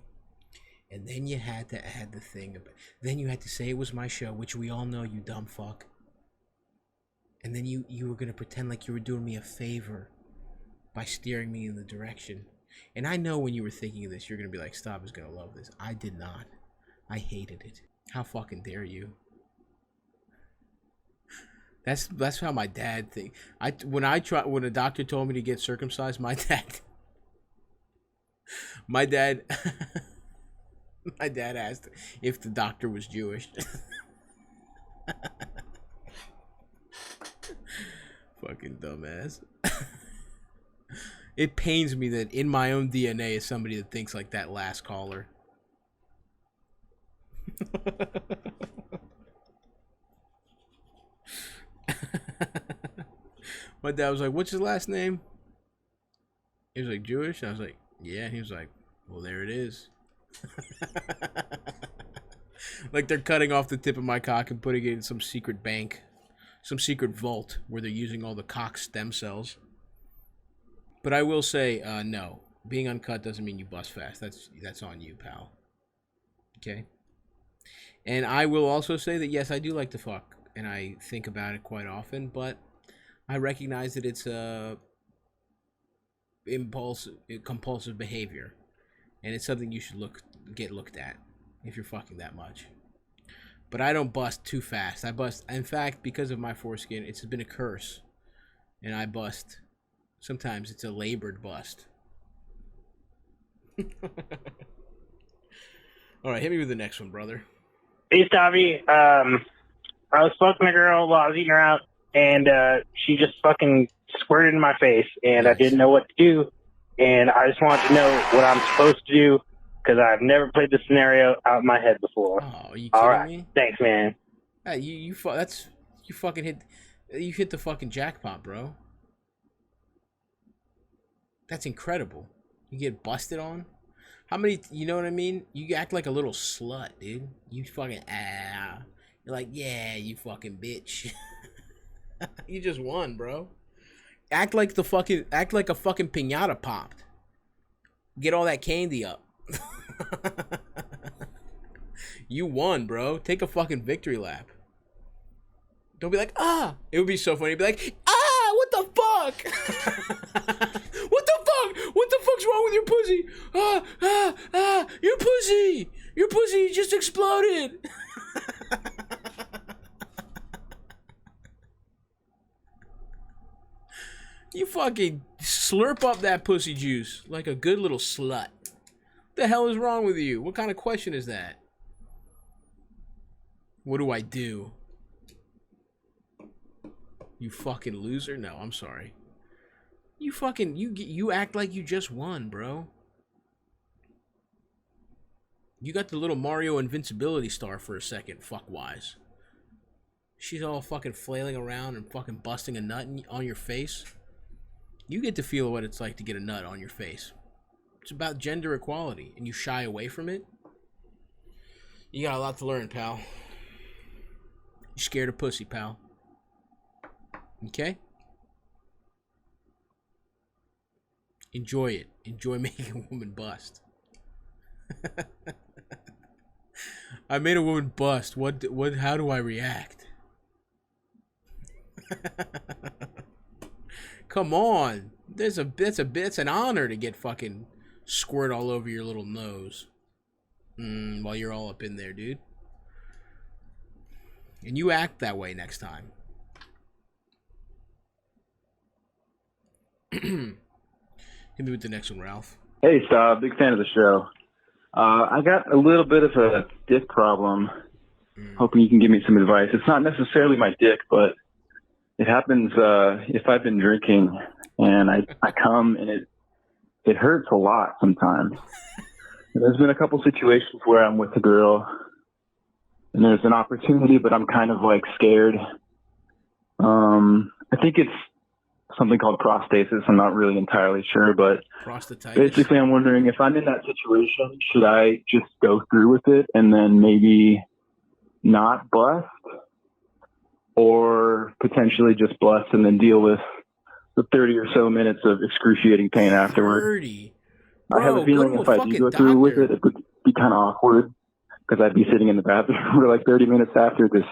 B: And then you had to add the thing. Then you had to say it was my show, which we all know, you dumb fuck. And then you were going to pretend like you were doing me a favor by steering me in the direction. And I know when you were thinking of this, you're going to be like, Stav is going to love this. I did not. I hated it. How fucking dare you? That's how my dad thinks. When a doctor told me to get circumcised, my dad asked if the doctor was Jewish. Fucking dumbass. It pains me that in my own DNA is somebody that thinks like that last caller. My dad was like, what's his last name? He was like, Jewish? I was like, yeah. He was like, well, there it is. Like they're cutting off the tip of my cock and putting it in some secret bank some secret vault where they're using all the cock stem cells. But I will say, no. Being uncut doesn't mean you bust fast. That's on you, pal. Okay? And I will also say that, yes, I do like to fuck. And I think about it quite often. But I recognize that it's compulsive behavior. And it's something you should get looked at if you're fucking that much. But I don't bust too fast. I bust, in fact, because of my foreskin, it's been a curse. And I bust. Sometimes it's a labored bust. All right, hit me with the next one, brother.
M: Hey, Stavvy. I was fucking a girl while I was eating her out, and she just fucking squirted in my face, and I didn't know what to do. And I just wanted to know what I'm supposed to do, because I've never played this scenario out in my head before.
B: Oh, are you kidding
M: All right.
B: me?
M: Thanks, man.
B: You hit the fucking jackpot, bro. That's incredible. You get busted on. How many? You know what I mean? You act like a little slut, dude. You fucking You're like, yeah, you fucking bitch. You just won, bro. Act like a fucking piñata popped. Get all that candy up. You won, bro. Take a fucking victory lap. Don't be like, ah. It would be so funny to be like, ah, what the fuck? What the fuck? What the fuck's wrong with your pussy? Your pussy. Your pussy just exploded. You fucking slurp up that pussy juice like a good little slut. What the hell is wrong with you? What kind of question is that? What do I do? You fucking loser? No, I'm sorry. You fucking, you act like you just won, bro. You got the little Mario invincibility star for a second, fuckwise. She's all fucking flailing around and fucking busting a nut on your face. You get to feel what it's like to get a nut on your face. It's about gender equality, and you shy away from it. You got a lot to learn, pal. You're scared of pussy, pal. Okay? Enjoy it. Enjoy making a woman bust. I made a woman bust. How do I react? Come on. It's an honor to get fucking squirt all over your little nose. While you're all up in there, dude. And you act that way next time. Hit me with the next one, Ralph.
I: Hey, Stav. Big fan of the show. I got a little bit of a dick problem. Hoping you can give me some advice. It's not necessarily my dick, but it happens if I've been drinking and I come and it hurts a lot sometimes. There's been a couple situations where I'm with a girl and there's an opportunity, but I'm kind of like scared. I think it's something called prostasis. I'm not really entirely sure, but basically I'm wondering if I'm in that situation, should I just go through with it and then maybe not bust, or potentially just bust and then deal with the 30 or so minutes of excruciating pain afterward?
B: 30?
I: Bro, I have a feeling if I do go through with it, it would be kind of awkward because I'd be sitting in the bathroom for like 30 minutes after, just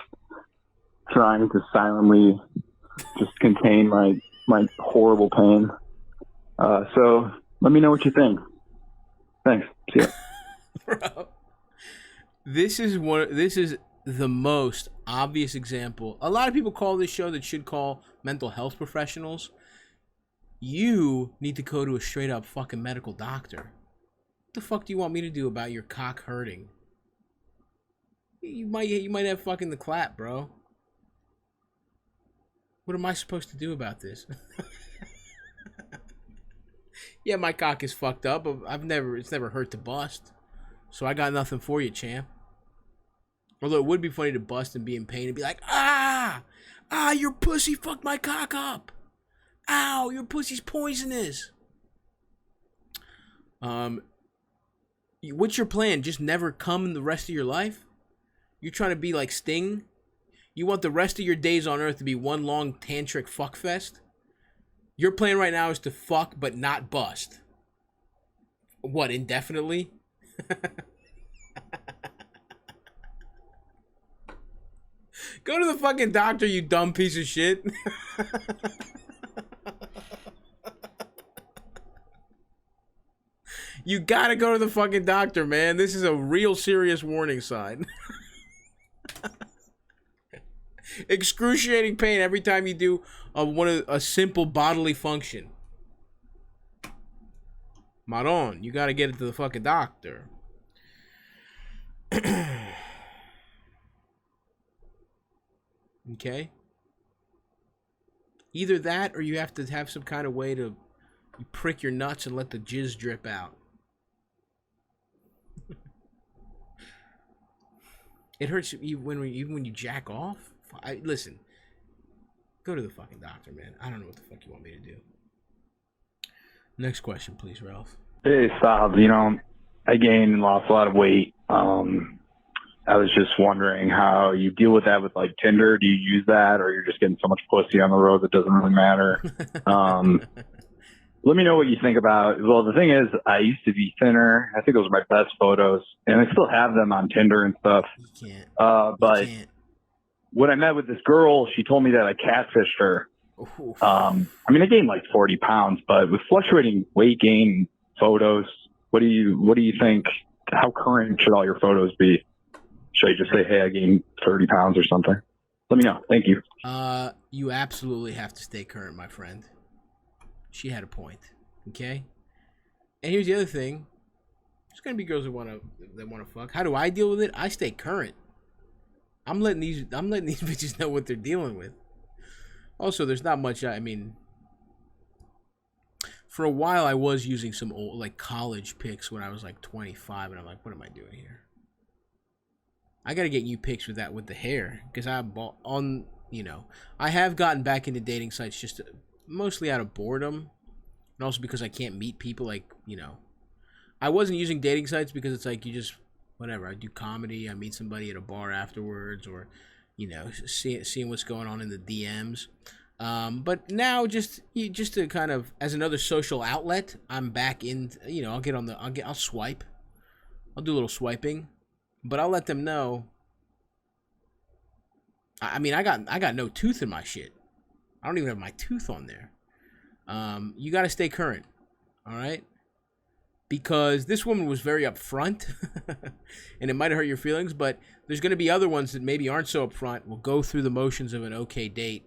I: trying to silently just contain my horrible pain. So let me know what you think. Thanks. See ya.
B: Bro, this is the most obvious example. A lot of people call this show that should call mental health professionals. You need to go to a straight up fucking medical doctor. What the fuck do you want me to do about your cock hurting? You might have fucking the clap, bro. What am I supposed to do about this? Yeah, my cock is fucked up, but it's never hurt to bust. So I got nothing for you, champ. Although it would be funny to bust and be in pain and be like, your pussy fucked my cock up. Ow, your pussy's poisonous. What's your plan? Just never come in the rest of your life? You're trying to be like Sting? You want the rest of your days on Earth to be one long tantric fuck fest? Your plan right now is to fuck but not bust. What, indefinitely? Go to the fucking doctor, you dumb piece of shit. You gotta go to the fucking doctor, man. This is a real serious warning sign. Excruciating pain every time you do a simple bodily function. Maron, you gotta get it to the fucking doctor. Okay? Either that or you have to have some kind of way to prick your nuts and let the jizz drip out. It hurts even when you jack off. Listen, go to the fucking doctor, man. I don't know what the fuck you want me to do. Next question, please, Ralph.
G: Hey, Stav. You know, I gained and lost a lot of weight. I was just wondering how you deal with that with like Tinder. Do you use that, or you're just getting so much pussy on the road that doesn't really matter? Let me know what you think about. Well, the thing is, I used to be thinner. I think those are my best photos, and I still have them on Tinder and stuff.
B: You can't.
G: But when I met with this girl, she told me that I catfished her. I mean, I gained like 40 pounds, but with fluctuating weight gain photos, what do you think? How current should all your photos be? Should I just say, hey, I gained 30 pounds or something? Let me know. Thank you.
B: You absolutely have to stay current, my friend. She had a point. Okay? And here's the other thing. There's gonna be girls that wanna fuck. How do I deal with it? I stay current. I'm letting these bitches know what they're dealing with. Also, there's not much. I mean, for a while I was using some old like college pics when I was like 25, and I'm like, what am I doing here? I gotta get you pics with the hair, because I have gotten back into dating sites just mostly out of boredom, and also because I can't meet people. Like, I wasn't using dating sites because it's like you just whatever. I do comedy. I meet somebody at a bar afterwards, or seeing what's going on in the DMs. But now just to kind of as another social outlet, I'm back in. I'll swipe. I'll do a little swiping. But I'll let them know. I mean, I got no tooth in my shit. I don't even have my tooth on there. You got to stay current, all right? Because this woman was very upfront, and it might have hurt your feelings. But there's going to be other ones that maybe aren't so upfront. Will go through the motions of an okay date,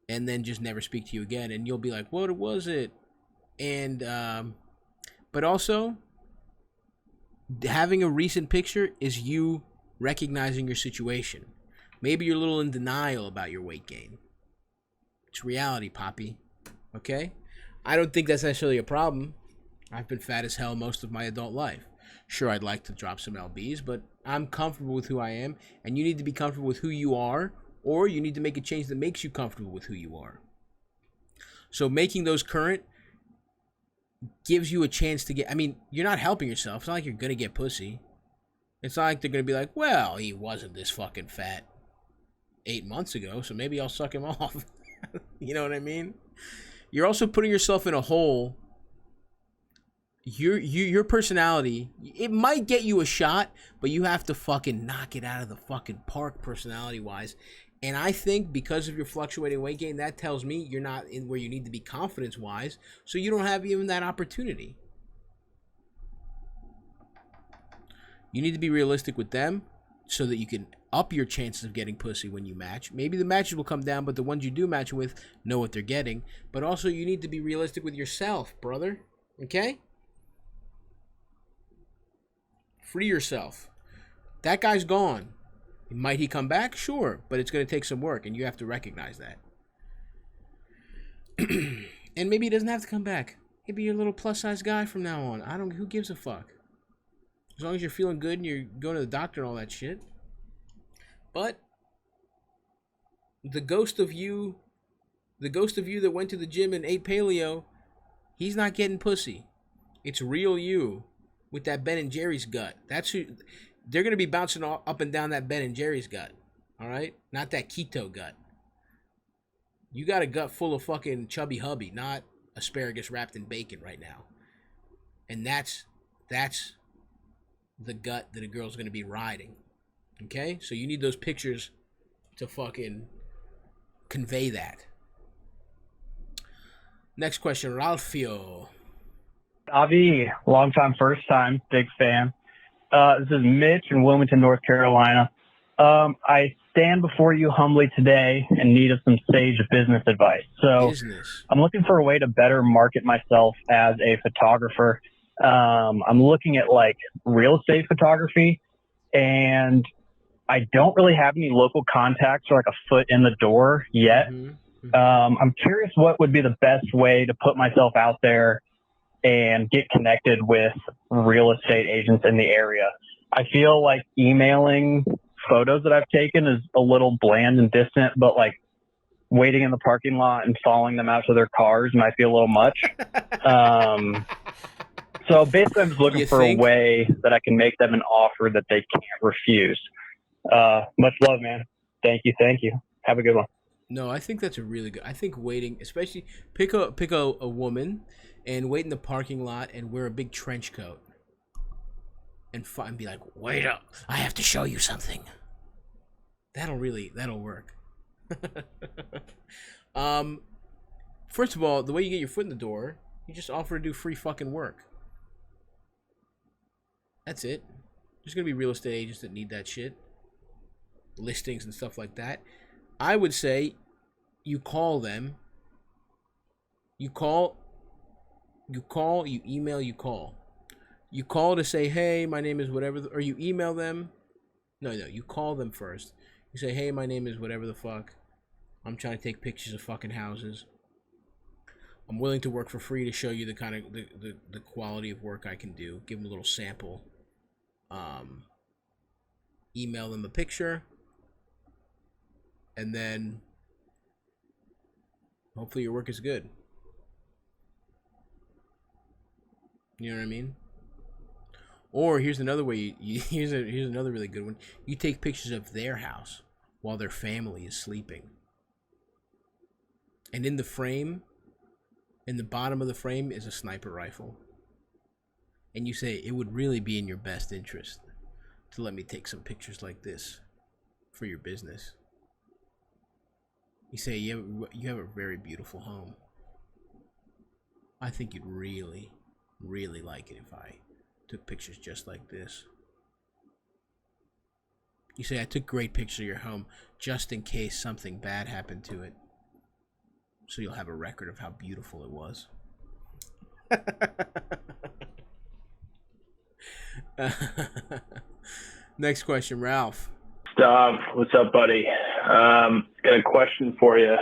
B: and then just never speak to you again. And you'll be like, "What was it?" And but also, having a recent picture is you recognizing your situation. Maybe you're a little in denial about your weight gain. It's reality, Poppy. Okay? I don't think that's necessarily a problem. I've been fat as hell most of my adult life. Sure, I'd like to drop some lbs, but I'm comfortable with who I am, and you need to be comfortable with who you are, or you need to make a change that makes you comfortable with who you are. So making those current gives you a chance to get... I mean, you're not helping yourself. It's not like you're going to get pussy. It's not like they're going to be like, well, he wasn't this fucking fat 8 months ago, so maybe I'll suck him off. You know what I mean? You're also putting yourself in a hole. Your personality, it might get you a shot, but you have to fucking knock it out of the fucking park personality-wise. And I think because of your fluctuating weight gain, that tells me you're not in where you need to be confidence-wise, so you don't have even that opportunity. You need to be realistic with them so that you can up your chances of getting pussy when you match. Maybe the matches will come down, but the ones you do match with know what they're getting. But also you need to be realistic with yourself, brother. Okay? Free yourself. That guy's gone. Might he come back? Sure, but it's going to take some work, and you have to recognize that. And maybe he doesn't have to come back. Maybe you're a little plus-size guy from now on. Who gives a fuck? As long as you're feeling good and you're going to the doctor and all that shit. But the ghost of you that went to the gym and ate paleo, he's not getting pussy. It's real you with that Ben and Jerry's gut. That's who... They're going to be bouncing up and down that Ben and Jerry's gut. All right? Not that keto gut. You got a gut full of fucking chubby hubby, not asparagus wrapped in bacon right now. And that's the gut that a girl's going to be riding. Okay? So you need those pictures to fucking convey that. Next question, Ralphio.
N: Avi, long time, first time, big fan. This is Mitch in Wilmington, North Carolina. I stand before you humbly today in need of some sage business advice. So I'm looking for a way to better market myself as a photographer. I'm looking at like real estate photography, and I don't really have any local contacts or like a foot in the door yet. I'm curious what would be the best way to put myself out there and get connected with real estate agents in the area. I feel like emailing photos that I've taken is a little bland and distant, but like waiting in the parking lot and following them out to their cars might be a little much. So basically I'm just looking for a way that I can make them an offer that they can't refuse. Much love, man. Thank you. Have a good one.
B: No, I think that's a really good. I think waiting, especially pick a woman and wait in the parking lot and wear a big trench coat and be like, wait up, I have to show you something. That'll work. First of all, the way you get your foot in the door, you just offer to do free fucking work. That's it. There's gonna be real estate agents that need that shit, listings and stuff like that. I would say you call them. You email, you call. You call to say, hey, my name is whatever, or you email them. No, you call them first. You say, hey, my name is whatever the fuck. I'm trying to take pictures of fucking houses. I'm willing to work for free to show you the kind of the quality of work I can do. Give them a little sample. Email them a picture. And then hopefully your work is good. You know what I mean? Or here's another way. Here's another really good one. You take pictures of their house while their family is sleeping. And in the frame, in the bottom of the frame is a sniper rifle. And you say, it would really be in your best interest to let me take some pictures like this for your business. You say, you have a very beautiful home. I think you'd really, really like it if I took pictures just like this. You say, I took great pictures of your home just in case something bad happened to it. So you'll have a record of how beautiful it was. Next question, Ralph.
O: Stav, what's up, buddy? Got a question for you.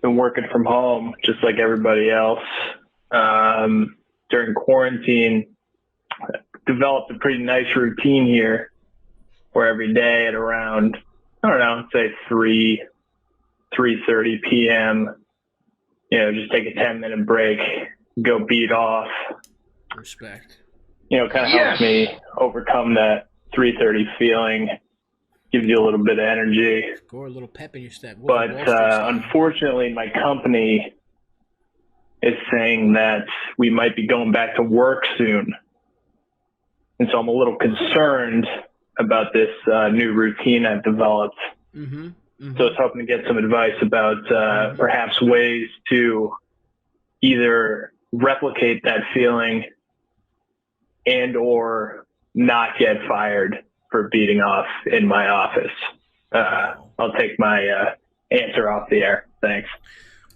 O: Been working from home just like everybody else. During quarantine, developed a pretty nice routine here where every day at around, I don't know, say 3:30 p.m., just take a 10-minute break, go beat off.
B: Respect.
O: Kind of helps me overcome that 3:30 feeling, gives you a little bit of energy.
B: Score a little pep in your step.
O: But unfortunately, my company is saying that we might be going back to work soon. And so I'm a little concerned about this new routine I've developed. So I was hoping to get some advice about perhaps ways to either replicate that feeling and or not get fired for beating off in my office. I'll take my answer off the air. Thanks.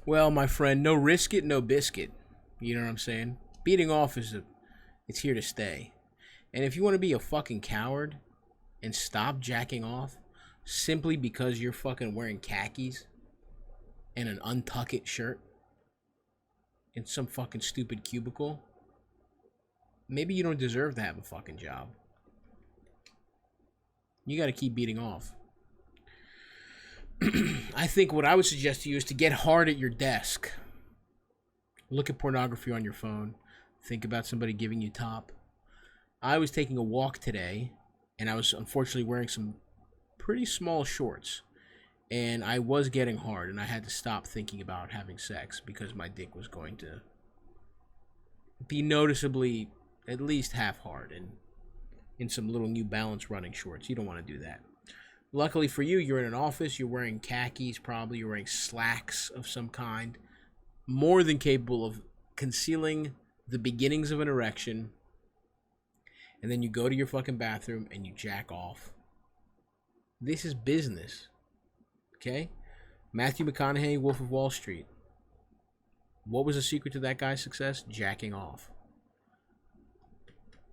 B: Well, my friend, no risk it, no biscuit. You know what I'm saying? Beating off it's here to stay. And if you want to be a fucking coward and stop jacking off simply because you're fucking wearing khakis and an untuck-it shirt in some fucking stupid cubicle, maybe you don't deserve to have a fucking job. You got to keep beating off. I think what I would suggest to you is to get hard at your desk. Look at pornography on your phone. Think about somebody giving you top. I was taking a walk today, and I was unfortunately wearing some pretty small shorts. And I was getting hard, and I had to stop thinking about having sex because my dick was going to be noticeably at least half hard and in some little New Balance running shorts. You don't want to do that. Luckily for you, you're in an office, you're wearing khakis probably, you're wearing slacks of some kind, more than capable of concealing the beginnings of an erection, and then you go to your fucking bathroom and you jack off. This is business. Okay? Matthew McConaughey, Wolf of Wall Street. What was the secret to that guy's success? Jacking off.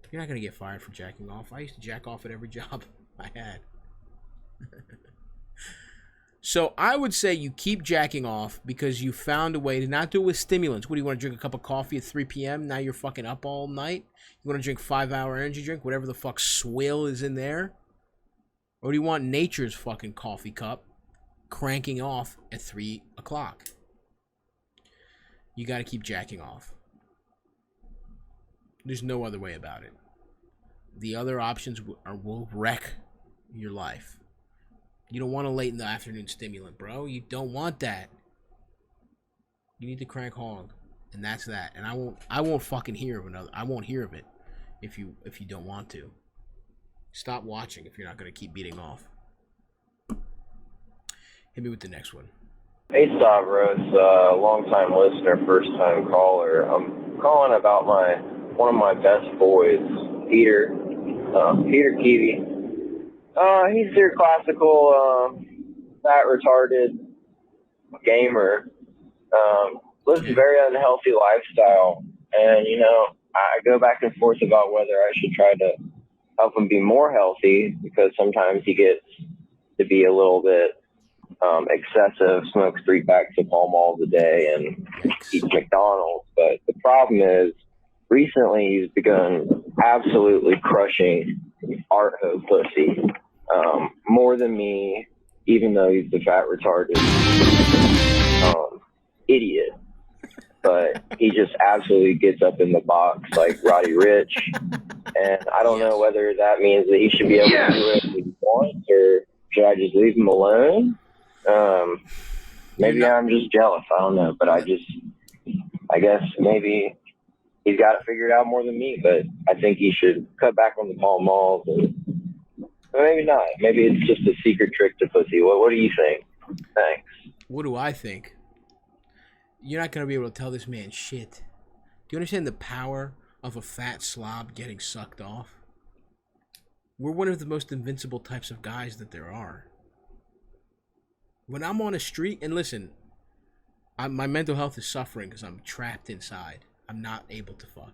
B: You're not going to get fired for jacking off. I used to jack off at every job I had. So I would say you keep jacking off because you found a way to not do it with stimulants. What do you want to drink? A cup of coffee at 3 p.m.? Now you're fucking up all night? You want to drink 5-hour energy drink? Whatever the fuck swill is in there? Or do you want nature's fucking coffee cup cranking off at 3 o'clock? You got to keep jacking off. There's no other way about it. The other options will wreck your life. You don't want a late in the afternoon stimulant, bro. You don't want that. You need to crank hard, and that's that. And I won't fucking hear of another. I won't hear of it if you don't want to. Stop watching if you're not going to keep beating off. Hit me with the next one.
P: Hey Stavros, long-time listener, first-time caller. I'm calling about one of my best boys, Peter Kiwi. He's your classical fat, retarded gamer. Lives a very unhealthy lifestyle, and I go back and forth about whether I should try to help him be more healthy because sometimes he gets to be a little bit excessive, smokes 3 packs of Pall Malls a day and eats McDonald's. But the problem is, recently he's begun absolutely crushing art hoe pussy, more than me, even though he's the fat, retarded idiot. But he just absolutely gets up in the box like Roddy Rich, and I don't know whether that means that he should be able to do it if he wants, or should I just leave him alone? Maybe I'm just jealous. I don't know, but I guess maybe he's got it figured out more than me. But I think he should cut back on the Pall Malls, and maybe not. Maybe it's just a secret trick to pussy. What do you think? Thanks.
B: What do I think? You're not going to be able to tell this man shit. Do you understand the power of a fat slob getting sucked off? We're one of the most invincible types of guys that there are. When I'm on a street, and listen, my mental health is suffering because I'm trapped inside. I'm not able to fuck.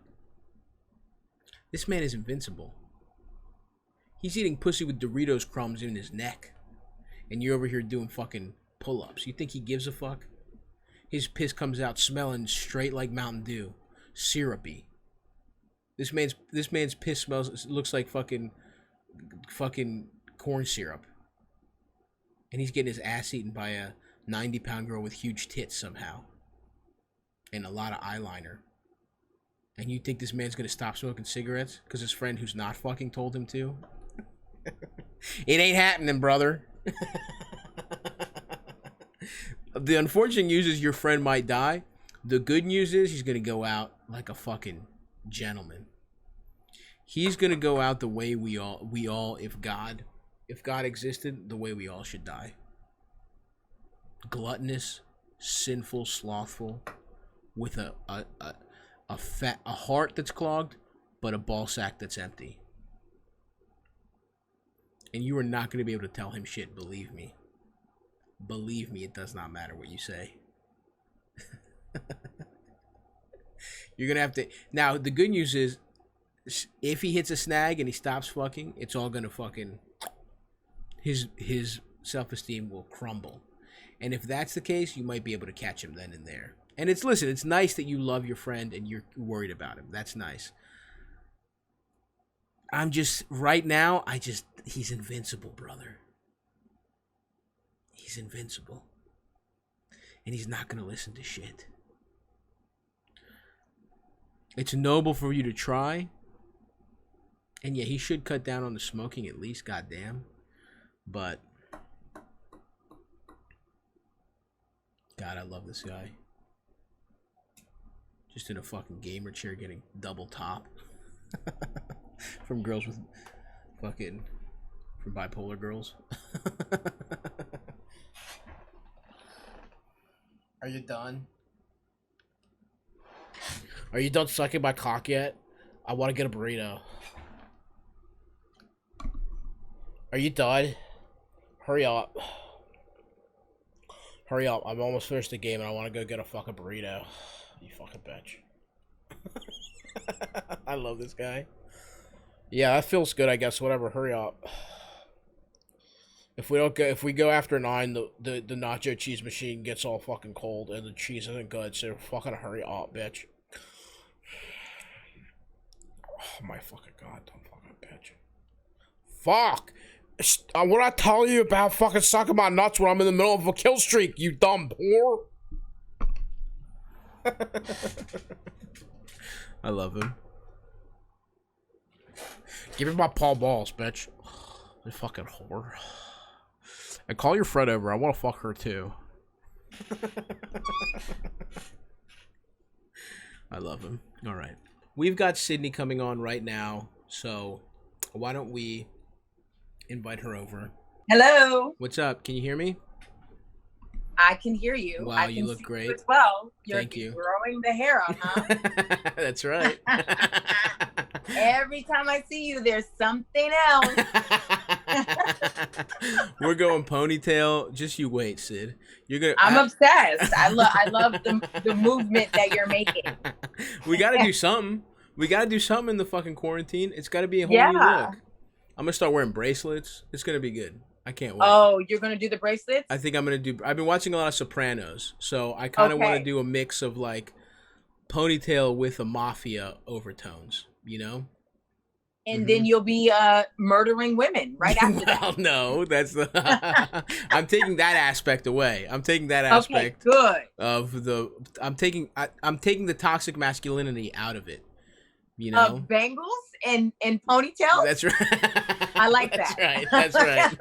B: This man is invincible. He's eating pussy with Doritos crumbs in his neck. And you're over here doing fucking pull-ups. You think he gives a fuck? His piss comes out smelling straight like Mountain Dew. Syrupy. This man's piss looks like fucking corn syrup. And he's getting his ass eaten by a 90-pound girl with huge tits somehow. And a lot of eyeliner. And you think this man's going to stop smoking cigarettes because his friend who's not fucking told him to? It ain't happening, brother. The unfortunate news is your friend might die. The good news is he's going to go out like a fucking gentleman. He's going to go out the way we all, if God existed, the way we all should die. Gluttonous, sinful, slothful, with a heart that's clogged, but a ball sack that's empty. And you are not going to be able to tell him shit, believe me. Believe me, it does not matter what you say. You're going to have to... Now, the good news is, if he hits a snag and he stops fucking, it's all going to fucking... His self-esteem will crumble. And if that's the case, you might be able to catch him then and there. And it's nice that you love your friend and you're worried about him. That's nice. I'm just... Right now, he's invincible, brother. He's invincible. And he's not going to listen to shit. It's noble for you to try. And yeah, he should cut down on the smoking at least, goddamn. But God, I love this guy. Just in a fucking gamer chair getting double top. From girls with fucking... From bipolar girls. Are you done? Are you done sucking my cock yet? I want to get a burrito. Are you done? Hurry up. Hurry up. I'm almost finished the game and I want to go get a fucking burrito. You fucking bitch. I love this guy. Yeah, that feels good, I guess. Whatever. Hurry up. If we go after 9, the nacho cheese machine gets all fucking cold and the cheese isn't good, so fucking hurry up, bitch. Oh my fucking god, don't fucking bitch. Fuck! What I tell you about fucking sucking my nuts when I'm in the middle of a kill streak, you dumb whore? I love him. Give me my Paul balls, bitch. You fucking whore. And call your friend over. I want to fuck her too. I love him. All right. We've got Sydnee coming on right now. So why don't we invite her over?
Q: Hello.
B: What's up? Can you hear me?
Q: I can hear you.
B: Wow,
Q: I
B: you
Q: can
B: look
Q: see
B: great.
Q: You as well.
B: Thank you.
Q: Growing the hair out, huh?
B: That's right.
Q: Every time I see you, there's something else.
B: We're going ponytail. Just you wait, Sid. You're gonna.
Q: I'm obsessed. I love the movement that you're making.
B: We got to do something. We got to do something in the fucking quarantine. It's got to be a whole new look. I'm gonna start wearing bracelets. It's gonna be good. I can't wait.
Q: Oh, you're gonna do the bracelets?
B: I think I'm gonna do. I've been watching a lot of Sopranos, so I kind of want to do a mix of like ponytail with a mafia overtones. You know.
Q: And then you'll be murdering women right after that.
B: Well, no, that's the. I'm taking that aspect away. I'm taking that aspect.
Q: Okay, good.
B: Of the. I'm taking the toxic masculinity out of it. You know.
Q: Bangles and ponytails.
B: That's right.
Q: I like that.
B: That's right.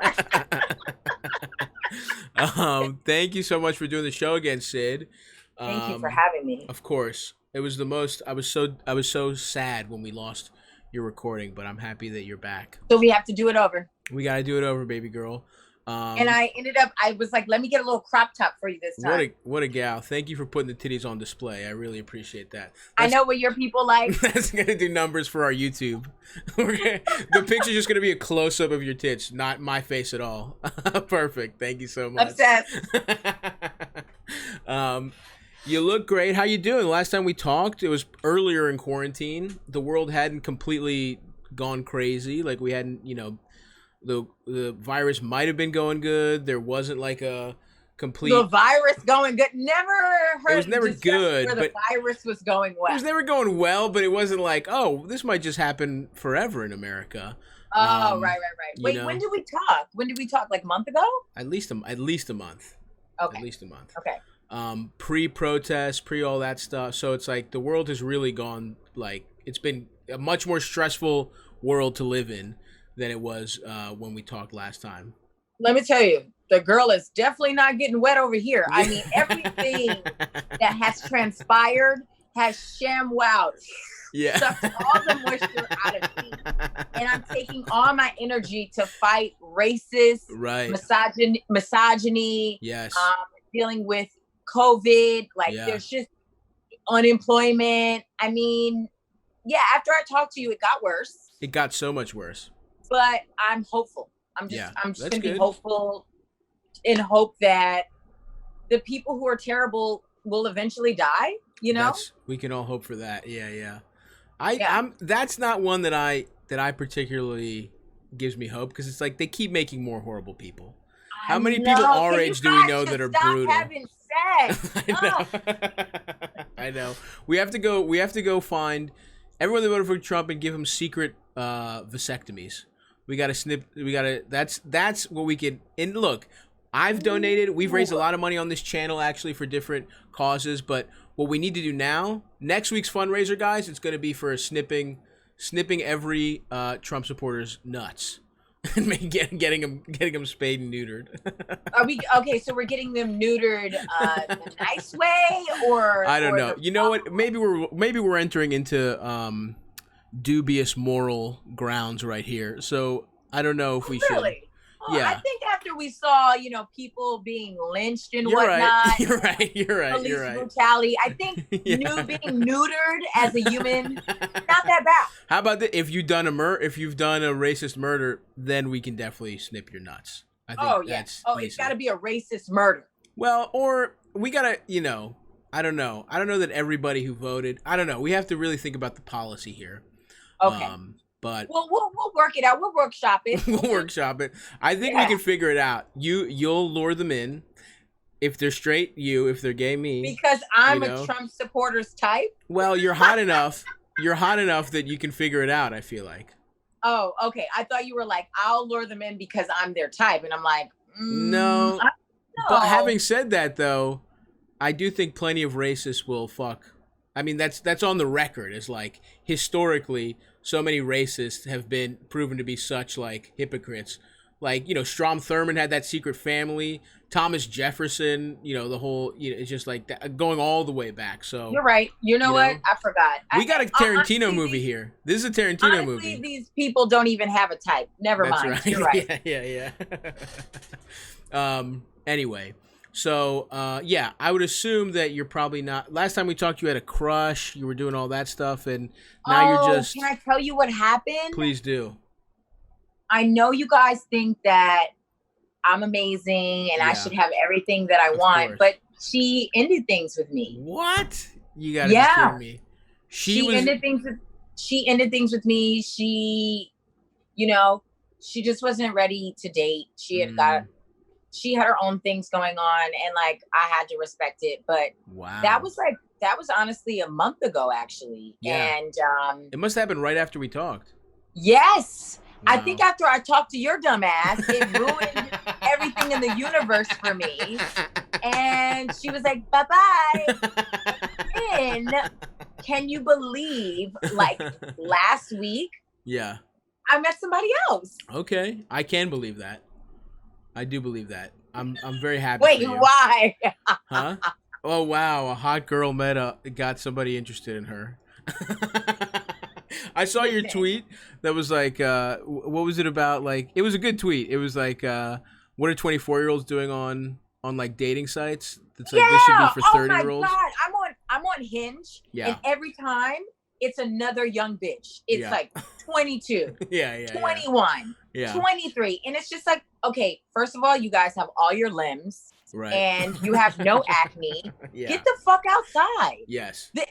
B: That's right. Thank you so much for doing the show again, Sid.
Q: Thank you for having me.
B: Of course, it was the most. I was so sad when we lost your recording, but I'm happy that you're back.
Q: So we have to do it over.
B: We got to do it over, baby girl.
Q: And I was like, let me get a little crop top for you this time.
B: What a gal. Thank you for putting the titties on display. I really appreciate that.
Q: I know what your people like.
B: That's going to do numbers for our YouTube. The picture's just going to be a close-up of your tits, not my face at all. Perfect. Thank you so much.
Q: Obsessed.
B: You look great. How you doing? Last time we talked, it was earlier in quarantine. The world hadn't completely gone crazy. Like we hadn't, the virus might have been going good. There wasn't like a complete...
Q: The virus going good. Never heard
B: it was never good,
Q: where the virus was going well.
B: It was never going well, but it wasn't like, oh, this might just happen forever in America.
Q: Oh, right. Wait, when did we talk? Like a month ago?
B: At least a month.
Q: Okay.
B: At least a month.
Q: Okay.
B: Pre-protest, all that stuff. So it's like the world has really gone, like, it's been a much more stressful world to live in than it was when we talked last time.
Q: Let me tell you, the girl is definitely not getting wet over here. I mean, everything that has transpired has ShamWowed.
B: Yeah.
Q: Sucked all the moisture out of me. And I'm taking all my energy to fight racist, misogyny,
B: yes.
Q: Dealing with COVID, there's just unemployment. I mean, yeah, after I talked to you, it got worse.
B: It got so much worse.
Q: But I'm hopeful. I'm just gonna be hopeful in hope that the people who are terrible will eventually die,
B: We can all hope for that. Yeah. I'm that's not one that I particularly gives me hope, because it's like they keep making more horrible people. How many people our age do we know that are brutal?
Q: Having sex.
B: I know. We have to go find everyone that voted for Trump and give them secret vasectomies. We got to that's what we can. And look, I've donated. We've raised a lot of money on this channel actually for different causes, but what we need to do now, next week's fundraiser, guys, it's going to be for snipping every Trump supporter's nuts. and getting them spayed and neutered.
Q: Are we okay? So we're getting them neutered the nice way, or
B: I don't know. You know what? Maybe we're entering into dubious moral grounds right here. So I don't know if we should.
Q: Oh,
B: Yeah.
Q: I think after we saw, people being lynched and
B: You're
Q: whatnot.
B: right. You're right.
Q: Police
B: You're right.
Q: brutality. I think being neutered as a human, not that bad.
B: How about if you've done a racist murder, then we can definitely snip your nuts. I think that's
Q: it's got to be a racist murder.
B: Well, or we gotta, I don't know. I don't know that everybody who voted. I don't know. We have to really think about the policy here.
Q: Okay.
B: But
Q: we'll work it out. We'll workshop it.
B: We'll workshop it. I think we can figure it out. You'll lure them in. If they're straight, if they're gay, me.
Q: Because I'm a Trump supporter's type.
B: Well, you're hot enough. You're hot enough that you can figure it out, I feel like.
Q: Oh, okay. I thought you were like, I'll lure them in because I'm their type. And I'm like,
B: no. But having said that, though, I do think plenty of racists will fuck. I mean, that's on the record. It's like, historically, so many racists have been proven to be such, like, hypocrites. Like, Strom Thurmond had that secret family. Thomas Jefferson, the whole, it's just like that, going all the way back. So
Q: you're right. You know what? I forgot.
B: We got a Tarantino movie here. This is a Tarantino movie.
Q: These people don't even have a type. Never mind.
B: Right.
Q: You're right.
B: Yeah. Anyway. So, I would assume that you're probably not. Last time we talked, you had a crush. You were doing all that stuff, and now you're just.
Q: Can I tell you what happened?
B: Please do.
Q: I know you guys think that I'm amazing and I should have everything that I want, but she ended things with me.
B: What? You gotta be kidding me. She
Q: ended things with me. She, she just wasn't ready to date. She had her own things going on, and like I had to respect it. But that was honestly a month ago, actually.
B: Yeah.
Q: And
B: it must have happened right after we talked.
Q: Yes. Wow. I think after I talked to your dumb ass, it ruined everything in the universe for me. And she was like, bye-bye. And can you believe, like, last week?
B: Yeah.
Q: I met somebody else.
B: Okay. I can believe that. I do believe that. I'm very happy.
Q: Wait,
B: for you.
Q: why?
B: Huh? Oh, wow. A hot girl got somebody interested in her. I saw your tweet that was like, what was it about? Like, it was a good tweet. It was like, what are 24-year-olds doing on like dating sites? It's like this should be for 30-year-olds.
Q: Oh my God, I'm on Hinge, and every time it's another young bitch. It's like 22, 21, 23, and it's just like, okay, first of all, you guys have all your limbs.
B: Right.
Q: And you have no acne. Get the fuck outside.
B: Yes.
Q: The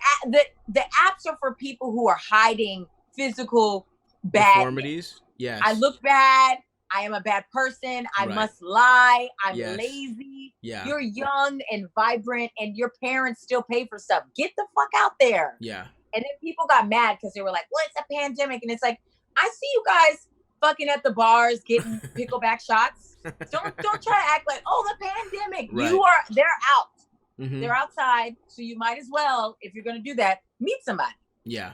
Q: apps are for people who are hiding physical badness.
B: Deformities. Yes.
Q: I look bad. I am a bad person. I must lie. I'm
B: Yes.
Q: lazy.
B: Yeah.
Q: You're young and vibrant, and your parents still pay for stuff. Get the fuck out there.
B: Yeah.
Q: And then people got mad because they were like, well, it's a pandemic. And it's like, I see you guys fucking at the bars getting pickleback shots. Don't try to act like, oh, the pandemic.
B: Right.
Q: They're out.
B: Mm-hmm.
Q: They're outside. So you might as well, if you're going to do that, meet somebody.
B: Yeah.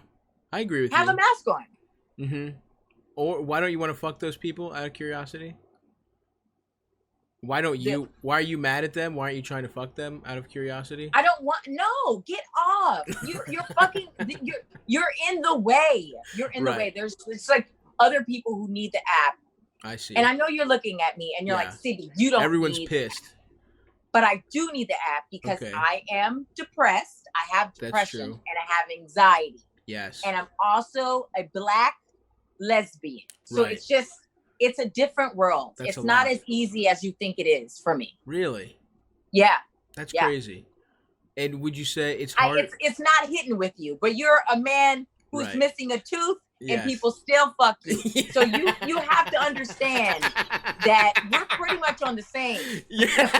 B: I agree with you.
Q: Have a mask on.
B: Mm-hmm. Or why don't you want to fuck those people out of curiosity? Why are you mad at them? Why aren't you trying to fuck them out of curiosity?
Q: I don't want, no, get off. You're fucking, you're in the way. You're in the way. It's like other people who need the app.
B: I see.
Q: And I know you're looking at me and you're like, Sydnee, you don't
B: Everyone's
Q: need
B: pissed.
Q: it. But I do need the app because I am depressed. I have depression and I have anxiety.
B: Yes.
Q: And I'm also a Black lesbian. So it's a different world. It's not as easy as you think it is for me.
B: Really?
Q: Yeah.
B: That's crazy. And would you say it's hard?
Q: It's not hitting with you, but you're a man who's missing a tooth and people still fuck you. So you have to understand that we're pretty much on the same.
B: Yeah.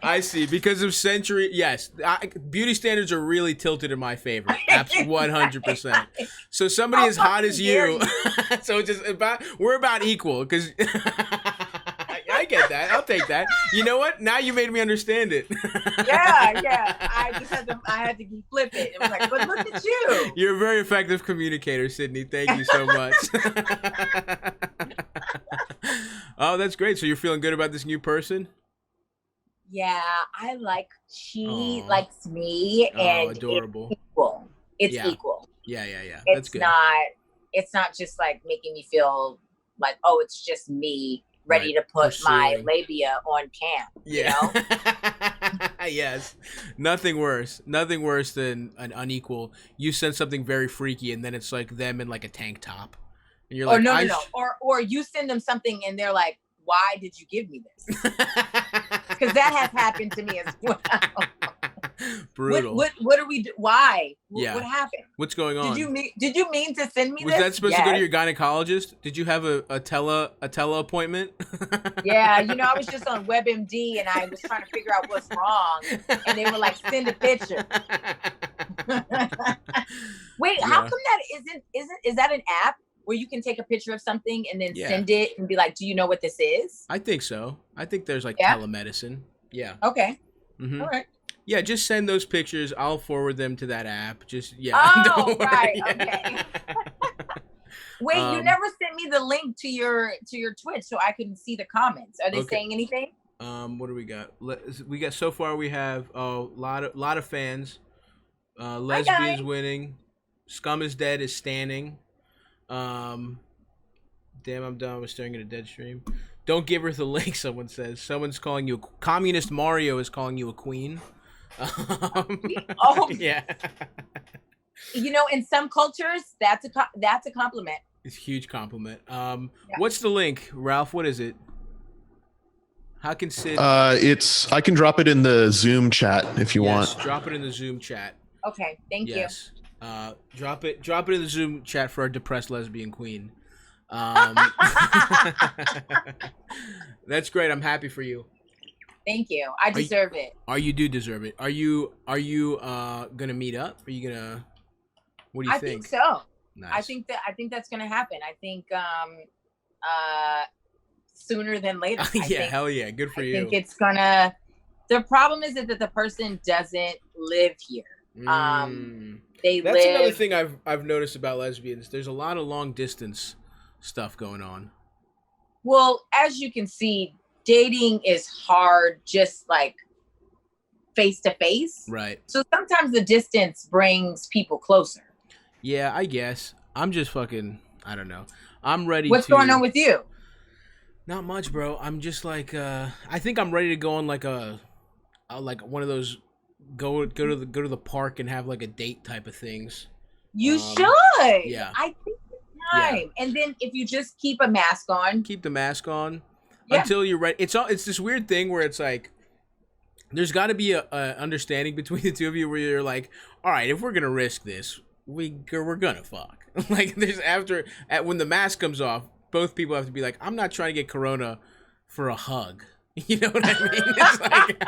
B: I see. Because of century, yes. Beauty standards are really tilted in my favor. Absolutely, 100%. So somebody as hot as you, so we're about equal. Because I get that. I'll take that. You know what? Now you made me understand it.
Q: Yeah. I had to flip it. It was like, but look at you.
B: You're a very effective communicator, Sydnee. Thank you so much. Oh, that's great. So you're feeling good about this new person?
Q: Yeah, she likes me, and
B: adorable.
Q: It's equal. It's equal.
B: Yeah. That's good.
Q: It's not just like making me feel like, oh, it's just me ready to put my labia on camp.
B: Yeah.
Q: You know?
B: Yes. Nothing worse than an unequal. You send something very freaky and then it's like them in like a tank top. And you're like,
Q: no. Or you send them something and they're like, why did you give me this? Because that has happened to me as well.
B: Brutal.
Q: What are we? Why?
B: Yeah.
Q: What happened?
B: What's going on?
Q: Did you mean to send me
B: Was
Q: this?
B: that supposed to go to your gynecologist? Did you have a tele appointment?
Q: Yeah, I was just on WebMD and I was trying to figure out what's wrong, and they were like, send a picture. Wait, how come that is that an app where you can take a picture of something and then send it and be like, do you know what this is?
B: I think so. I think there's like telemedicine. Yeah.
Q: Okay.
B: Mm-hmm.
Q: All right.
B: Yeah, just send those pictures. I'll forward them to that app.
Q: Oh, right. Okay. Wait, you never sent me the link to your Twitch so I can see the comments. Are they saying anything?
B: What do we got? We got so far. We have a lot of fans. Lesbians winning. Scum is dead is standing. Damn, I'm done with staring at a dead stream. Don't give her the link. Someone says. Someone's calling you. Communist Mario is calling you a queen. Yeah.
Q: In some cultures, that's a compliment.
B: It's a huge compliment. What's the link, Ralph? What is it? How can Sid?
C: I can drop it in the Zoom chat if you want.
B: Drop it in the Zoom chat.
Q: Okay, thank you.
B: Drop it in the Zoom chat for our depressed lesbian queen. That's great. I'm happy for you.
Q: Thank you. I deserve it.
B: You do deserve it. Are you gonna meet up? Are you gonna? What do you think?
Q: I think so.
B: Nice.
Q: I think that's gonna happen. I think sooner than later.
B: Hell yeah. Good for you.
Q: I think it's gonna. The problem is that the person doesn't live here. That's
B: another thing I've noticed about lesbians. There's a lot of long distance stuff going on.
Q: Well, as you can see, dating is hard, just like face to face.
B: Right.
Q: So sometimes the distance brings people closer.
B: Yeah, I guess. I'm just fucking, I don't know. I'm ready.
Q: What's going on with you?
B: Not much, bro. I'm just like, I think I'm ready to go on like like one of those go to the park and have like a date type of things.
Q: You should.
B: Yeah.
Q: I think it's time. Yeah. And then if you just keep a mask on.
B: Keep the mask on until you're ready. It's this weird thing where it's like there's got to be a understanding between the two of you where you're like, all right, if we're gonna risk this, we're gonna fuck. Like there's when the mask comes off, both people have to be like, I'm not trying to get corona for a hug. You know what I mean? It's like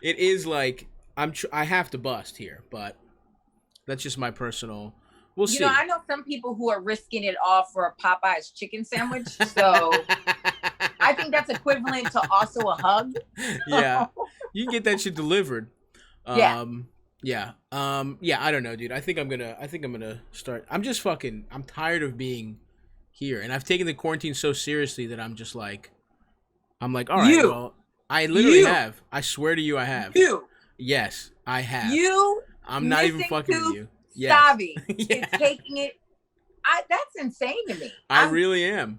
B: it is like I have to bust here, but that's just my personal. We'll see.
Q: I know some people who are risking it all for a Popeye's chicken sandwich, so I think that's equivalent to also a hug.
B: Yeah, you can get that shit delivered. Yeah. I don't know, dude. I think I'm gonna start. I'm tired of being here, and I've taken the quarantine so seriously that I'm like, all right, well, I literally have. I swear to you, I have. Yes, I have. I'm not even fucking with you. Yes.
Q: Stavvy is taking it. That's insane to me.
B: I really am.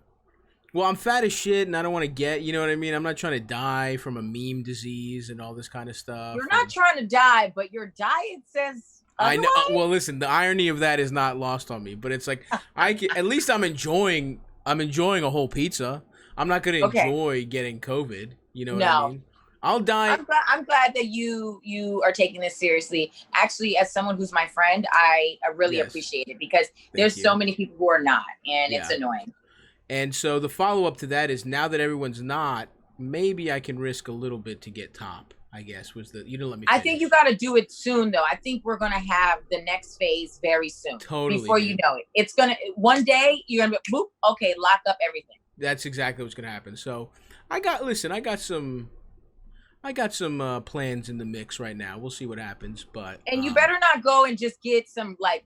B: Well, I'm fat as shit, and I don't want to get. You know what I mean? I'm not trying to die from a meme disease and all this kind of stuff.
Q: You're not trying to die, but your diet says.
B: I know. Well, listen, the irony of that is not lost on me. But it's like at least I'm enjoying a whole pizza. I'm not going to enjoy getting COVID. You know what I mean? I'll die.
Q: I'm glad that you are taking this seriously. Actually, as someone who's my friend, I really appreciate it because there's so many people who are not, and it's annoying.
B: And so the follow-up to that is now that everyone's not, maybe I can risk a little bit to get top, I guess, was you didn't let me finish.
Q: I think you got to do it soon, though. I think we're going to have the next phase very soon.
B: Totally.
Q: Before you know it. It's going to, one day, you're going to be, boop, okay, lock up everything.
B: That's exactly what's going to happen. So I got some plans in the mix right now. We'll see what happens, but
Q: and you better not go and just get some like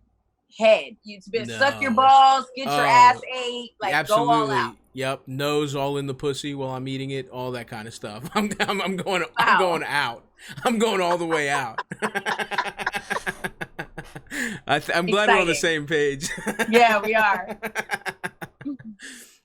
Q: head. You better suck your balls, get your ass ate, like
B: absolutely.
Q: Go all out.
B: Yep, nose all in the pussy while I'm eating it, all that kind of stuff. I'm going out. I'm going all the way out. I'm glad we're on the same page.
Q: Yeah, we are.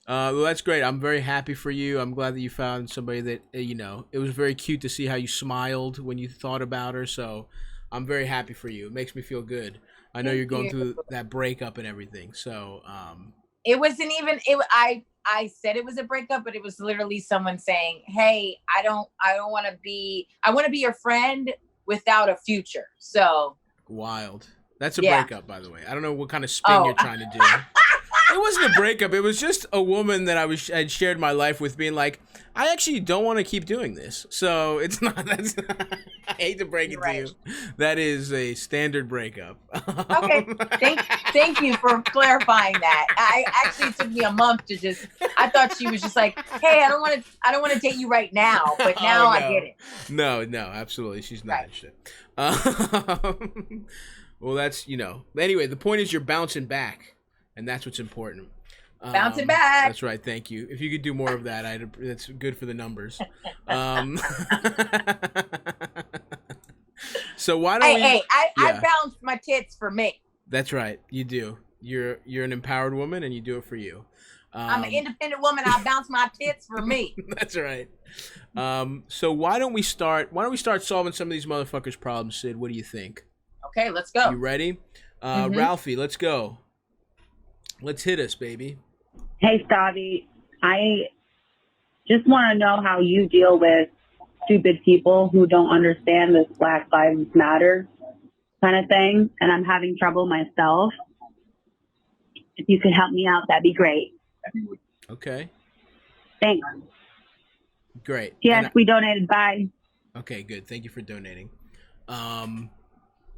B: Well, that's great. I'm very happy for you. I'm glad that you found somebody that, it was very cute to see how you smiled when you thought about her. So I'm very happy for you. It makes me feel good. I know you're going through that breakup and everything. So
Q: it wasn't even I said it was a breakup, but it was literally someone saying, "Hey, I want to be your friend without a future." So
B: wild. That's a breakup, by the way. I don't know what kind of spin you're trying to do. It wasn't a breakup. It was just a woman that I'd shared my life with being like, I actually don't want to keep doing this. So it's not. I hate to break it to you. That is a standard breakup.
Q: Okay. Thank you for clarifying that. I actually took me a month to just. I thought she was just like, hey, I don't want to date you right now, but now I get it.
B: No, absolutely, she's not interested. Well, that's Anyway, the point is you're bouncing back. And that's what's important.
Q: Bouncing back.
B: That's right. Thank you. If you could do more of that, that's good for the numbers. So why don't
Q: I bounced my tits for me.
B: That's right. You do. You're an empowered woman, and you do it for you.
Q: I'm an independent woman. I bounce my tits for me.
B: That's right. So why don't we start solving some of these motherfuckers' problems, Sid? What do you think?
Q: Okay, let's go.
B: You ready? Ralphie, let's go. Let's hit us, baby.
R: Hey, Stavvy. I just want to know how you deal with stupid people who don't understand this Black Lives Matter kind of thing, and I'm having trouble myself. If you could help me out, that'd be great.
B: Okay.
R: Thanks.
B: Great.
R: Yes, we donated. Bye.
B: Okay, good. Thank you for donating.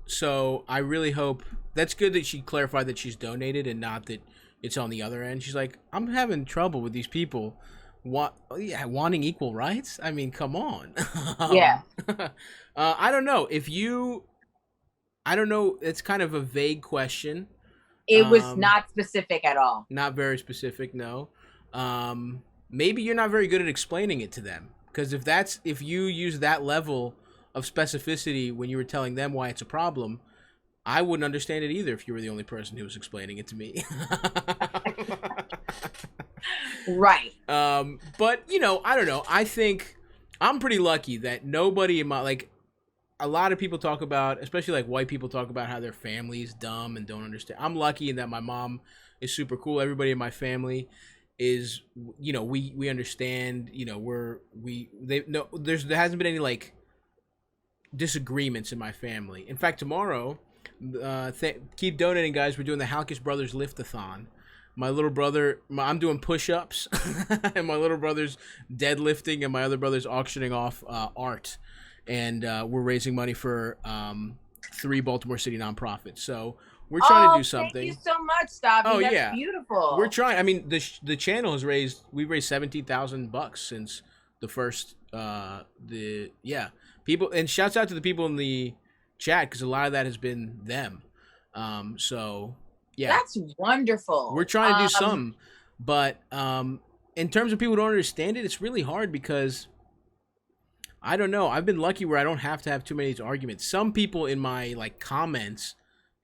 B: So I really hope that's good that she clarified that she's donated and not that it's on the other end. She's like, I'm having trouble with these people wanting equal rights. I mean, come on.
Q: Yeah.
B: I don't know it's kind of a vague question.
Q: It was not specific at all.
B: Not very specific. No. Maybe you're not very good at explaining it to them, because if you use that level of specificity when you were telling them why it's a problem, I wouldn't understand it either if you were the only person who was explaining it to me.
Q: Right.
B: But I don't know. I think I'm pretty lucky that nobody in my a lot of people talk about, especially white people talk about how their family's dumb and don't understand. I'm lucky in that my mom is super cool. Everybody in my family is, we understand, there hasn't been any disagreements in my family. In fact, tomorrow, keep donating, guys. We're doing the Halkias Brothers Lift-a-thon. My little brother, I'm doing push-ups, and my little brother's deadlifting, and my other brother's auctioning off art. And we're raising money for 3 Baltimore City nonprofits. So we're trying to do something.
Q: Thank you so much, Stavvy. That's beautiful.
B: We're trying. I mean, the channel we've raised $17,000 since the first people, and shouts out to the people in the chat, because a lot of that has been them. So yeah,
Q: that's wonderful.
B: We're trying to do some, but in terms of people who don't understand it, it's really hard because I don't know. I've been lucky where I don't have to have too many of these arguments. Some people in my comments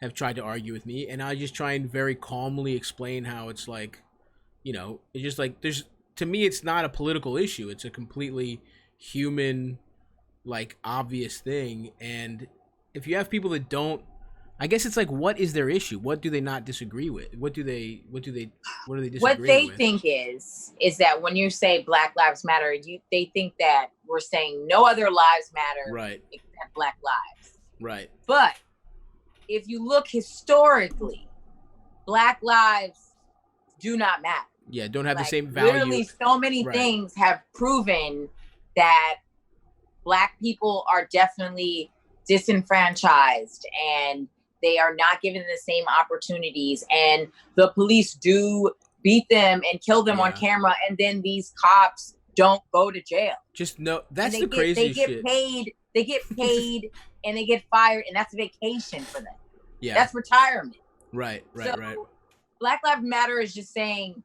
B: have tried to argue with me, and I just try and very calmly explain how it's it's just to me, it's not a political issue. It's a completely human, obvious thing. And if you have people that don't, I guess it's what is their issue? What do they not disagree with? What do they disagree with?
Q: What they think is that when you say Black Lives Matter, they think that we're saying no other lives matter,
B: right,
Q: except Black lives.
B: Right.
Q: But if you look historically, Black lives do not matter.
B: Yeah, don't have the same value.
Q: Literally, so many things have proven that Black people are definitely disenfranchised, and they are not given the same opportunities, and the police do beat them and kill them on camera, and then these cops don't go to jail.
B: Just no. That's the
Q: craziest
B: shit.
Q: They get paid, and they get fired, and that's vacation for them.
B: Yeah,
Q: that's retirement.
B: Right.
Q: Black Lives Matter is just saying,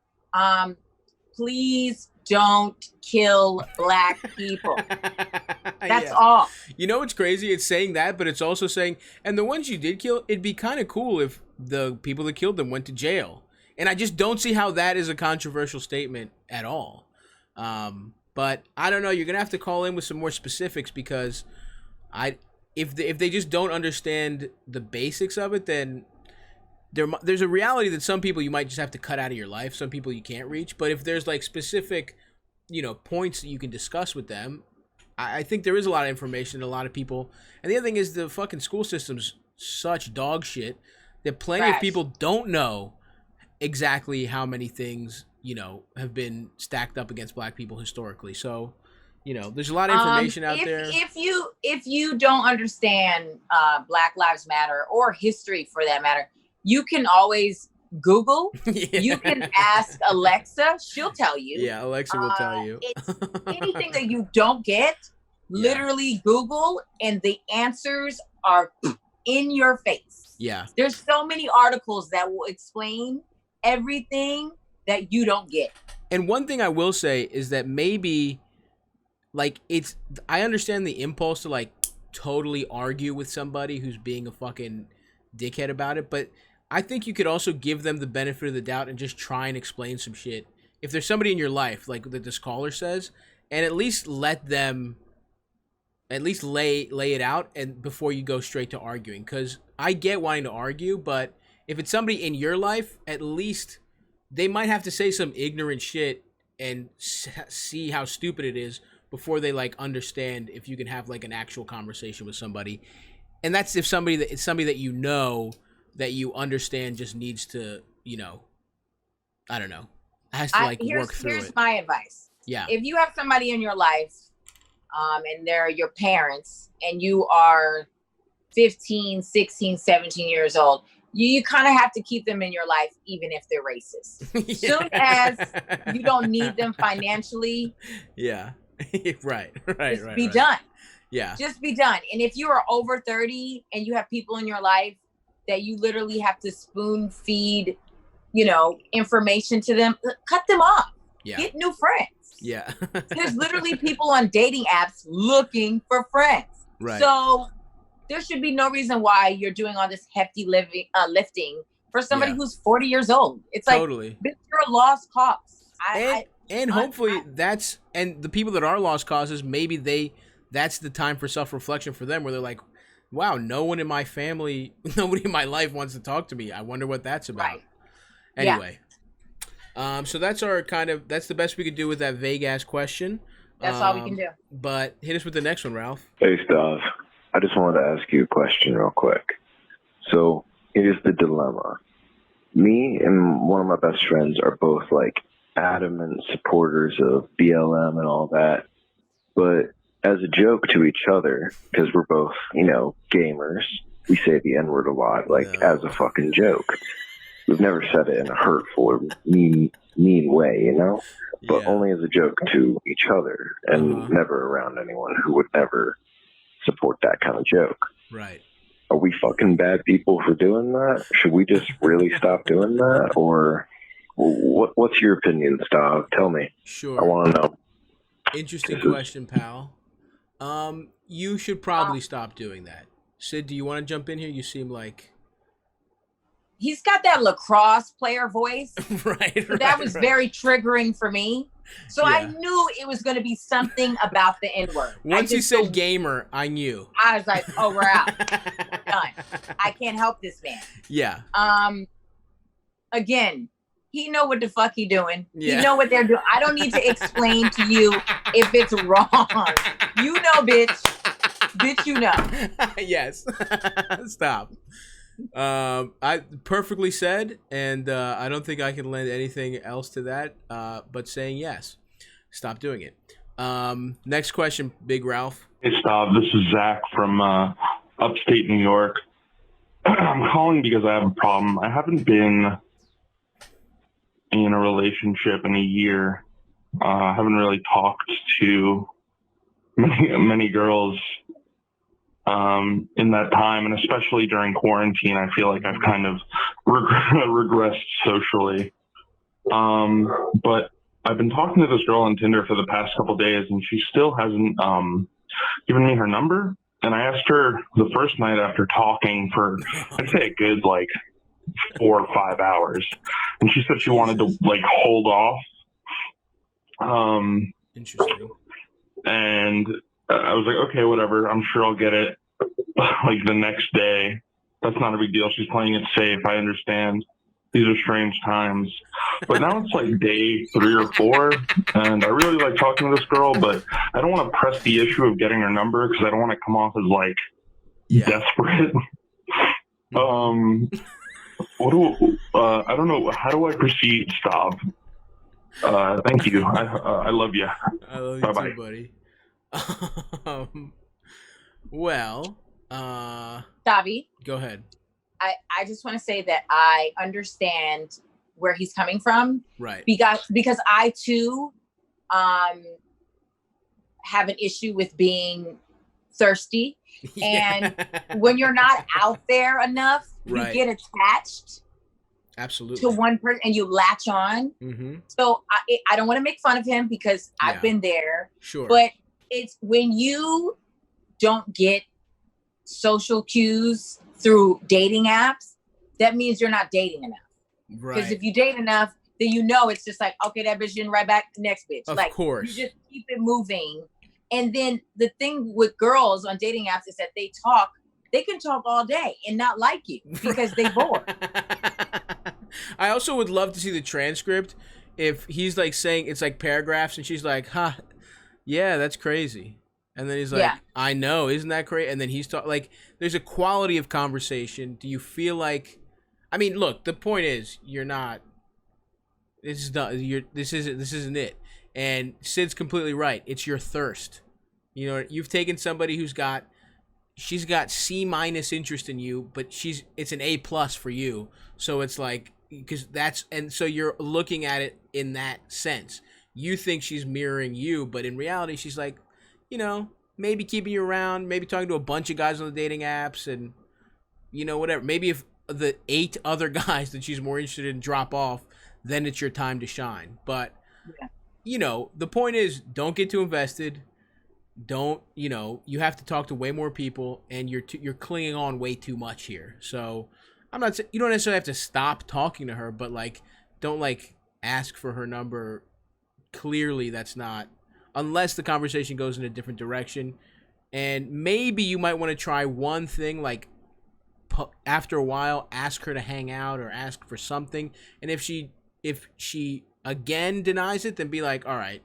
Q: please don't kill black people. That's all.
B: You know what's crazy? It's saying that, but it's also saying, and the ones you did kill, it'd be kind of cool if the people that killed them went to jail. And I just don't see how that is a controversial statement at all. But I don't know. You're gonna have to call in with some more specifics, because if they just don't understand the basics of it, then there's a reality that some people you might just have to cut out of your life. Some people you can't reach. But if there's like specific, points that you can discuss with them, I think there is a lot of information that a lot of people. And the other thing is the fucking school system's such dog shit that plenty of people don't know exactly how many things, have been stacked up against black people historically. So, there's a lot of information out there.
Q: If you don't understand Black Lives Matter or history for that matter, you can always Google. Yeah. You can ask Alexa; she'll tell you.
B: Yeah, Alexa will tell you.
Q: It's anything that you don't get, literally Google, and the answers are in your face.
B: Yeah.
Q: There's so many articles that will explain everything that you don't get.
B: And one thing I will say is that maybe, I understand the impulse to totally argue with somebody who's being a fucking dickhead about it, but I think you could also give them the benefit of the doubt and just try and explain some shit. If there's somebody in your life, like that this caller says, and at least let them lay it out and before you go straight to arguing. Because I get wanting to argue, but if it's somebody in your life, at least they might have to say some ignorant shit and see how stupid it is before they understand if you can have an actual conversation with somebody. And that's if somebody that that you understand just needs to, I don't know, has to work through it.
Q: Here's my advice.
B: Yeah.
Q: If you have somebody in your life, and they're your parents, and you are 15, 16, 17 years old, you kind of have to keep them in your life even if they're racist. Yeah. Soon as you don't need them financially.
B: Yeah. right.
Q: Just be done.
B: Yeah.
Q: Just be done. And if you are over 30 and you have people in your life that you literally have to spoon feed, information to them, cut them off.
B: Yeah.
Q: Get new friends.
B: Yeah.
Q: There's literally people on dating apps looking for friends.
B: Right.
Q: So there should be no reason why you're doing all this hefty lifting for somebody who's 40 years old. It's
B: totally.
Q: You're a lost cause.
B: And hopefully and the people that are lost causes, maybe that's the time for self-reflection for them where they're like, wow, no one in my family, nobody in my life wants to talk to me. I wonder what that's about.
Q: Right.
B: Anyway. Yeah. So that's that's the best we could do with that vague ass question.
Q: That's all we can do.
B: But hit us with the next one, Ralph.
S: Hey, Stav. I just wanted to ask you a question real quick. So here's the dilemma. Me and one of my best friends are both adamant supporters of BLM and all that. But as a joke to each other, because we're both, gamers, we say the N-word a lot, as a fucking joke. We've never said it in a hurtful or mean way, but only as a joke to each other and never around anyone who would never support that kind of joke.
B: Right.
S: Are we fucking bad people for doing that? Should we just really stop doing that? Or what's your opinion, Stav? Tell me.
B: Sure.
S: I want to know.
B: Interesting question, pal. You should probably stop doing that. Sid, do you want to jump in here? You seem like...
Q: He's got that lacrosse player voice.
B: Right.
Q: So that was very triggering for me. So I knew it was going to be something about the N-word.
B: Once you said gamer, I knew.
Q: I was like, oh, we're out. We're done. I can't help this man.
B: Yeah.
Q: Again, he know what the fuck he doing.
B: Yeah.
Q: He know what they're doing. I don't need to explain to you if it's wrong. You know, bitch. Bitch, you know.
B: Yes. Stop. I perfectly said, and I don't think I can lend anything else to that but saying yes. Stop doing it. Next question, Big Ralph.
T: Hey, Stav. This is Zach from upstate New York. I'm calling because I have a problem. I haven't been in a relationship in a year, Haven't really talked to many girls in that time, and especially during quarantine, I feel like I've kind of regressed socially. But I've been talking to this girl on Tinder for the past couple days, and she still hasn't given me her number. And I asked her the first night after talking for, I'd say, a good 4 or 5 hours, and she said she wanted to hold off.
B: Interesting.
T: And I was like, okay, whatever. I'm sure I'll get it the next day. That's not a big deal. She's playing it safe. I understand. These are strange times. But now it's day 3 or 4, and I really like talking to this girl, but I don't want to press the issue of getting her number because I don't want to come off as desperate. I don't know. How do I proceed, Stav? Thank you. I love you.
B: I love you
T: Bye-bye.
B: too, buddy. Well,
Q: Stavvy,
B: go ahead.
Q: I just want to say that I understand where he's coming from.
B: Right.
Q: Because I too have an issue with being thirsty. And when you're not out there enough,
B: Right.
Q: you get attached
B: Absolutely
Q: to one person and you latch on.
B: Mm-hmm.
Q: So I don't want to make fun of him because I've been there.
B: Sure.
Q: But it's when you don't get social cues through dating apps, that means you're not dating enough.
B: Right.
Q: Because if you date enough, then it's just okay, that bitch didn't write back, next bitch.
B: Of course.
Q: You just keep it moving. And then the thing with girls on dating apps is that they can talk all day and not like you because they bored.
B: I also would love to see the transcript if he's saying it's paragraphs and she's like, huh, yeah, that's crazy. And then he's like,
Q: Yeah.
B: I know, isn't that crazy? And then he's there's a quality of conversation. Do you feel look, the point is you're not, this isn't it. And Sid's completely right. It's your thirst. You've taken somebody she's got C- interest in you, but it's an A+ for you. So it's so you're looking at it in that sense. You think she's mirroring you, but in reality, she's maybe keeping you around, maybe talking to a bunch of guys on the dating apps and, whatever. Maybe if the 8 other guys that she's more interested in drop off, then it's your time to shine. But, the point is, don't get too invested. Don't, you have to talk to way more people, and you're clinging on way too much here. So I'm not saying you don't necessarily have to stop talking to her, but don't ask for her number. Clearly that's not, unless the conversation goes in a different direction. And maybe you might want to try one thing, after a while, ask her to hang out or ask for something. And if she again denies it, then be like, all right,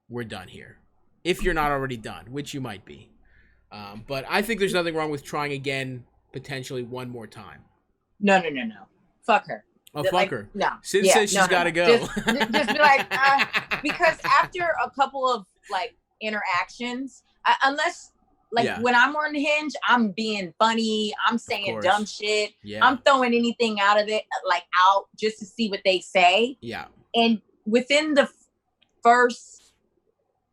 B: we're done here. If you're not already done, which you might be. But I think there's nothing wrong with trying again, potentially one more time.
Q: No. Fuck her.
B: Oh, fuck her.
Q: No.
B: Sid says she's got to go.
Q: Just be because after a couple of interactions, unless when I'm on Hinge, I'm being funny, I'm saying dumb shit, I'm throwing anything out of it, out just to see what they say.
B: Yeah.
Q: And within the first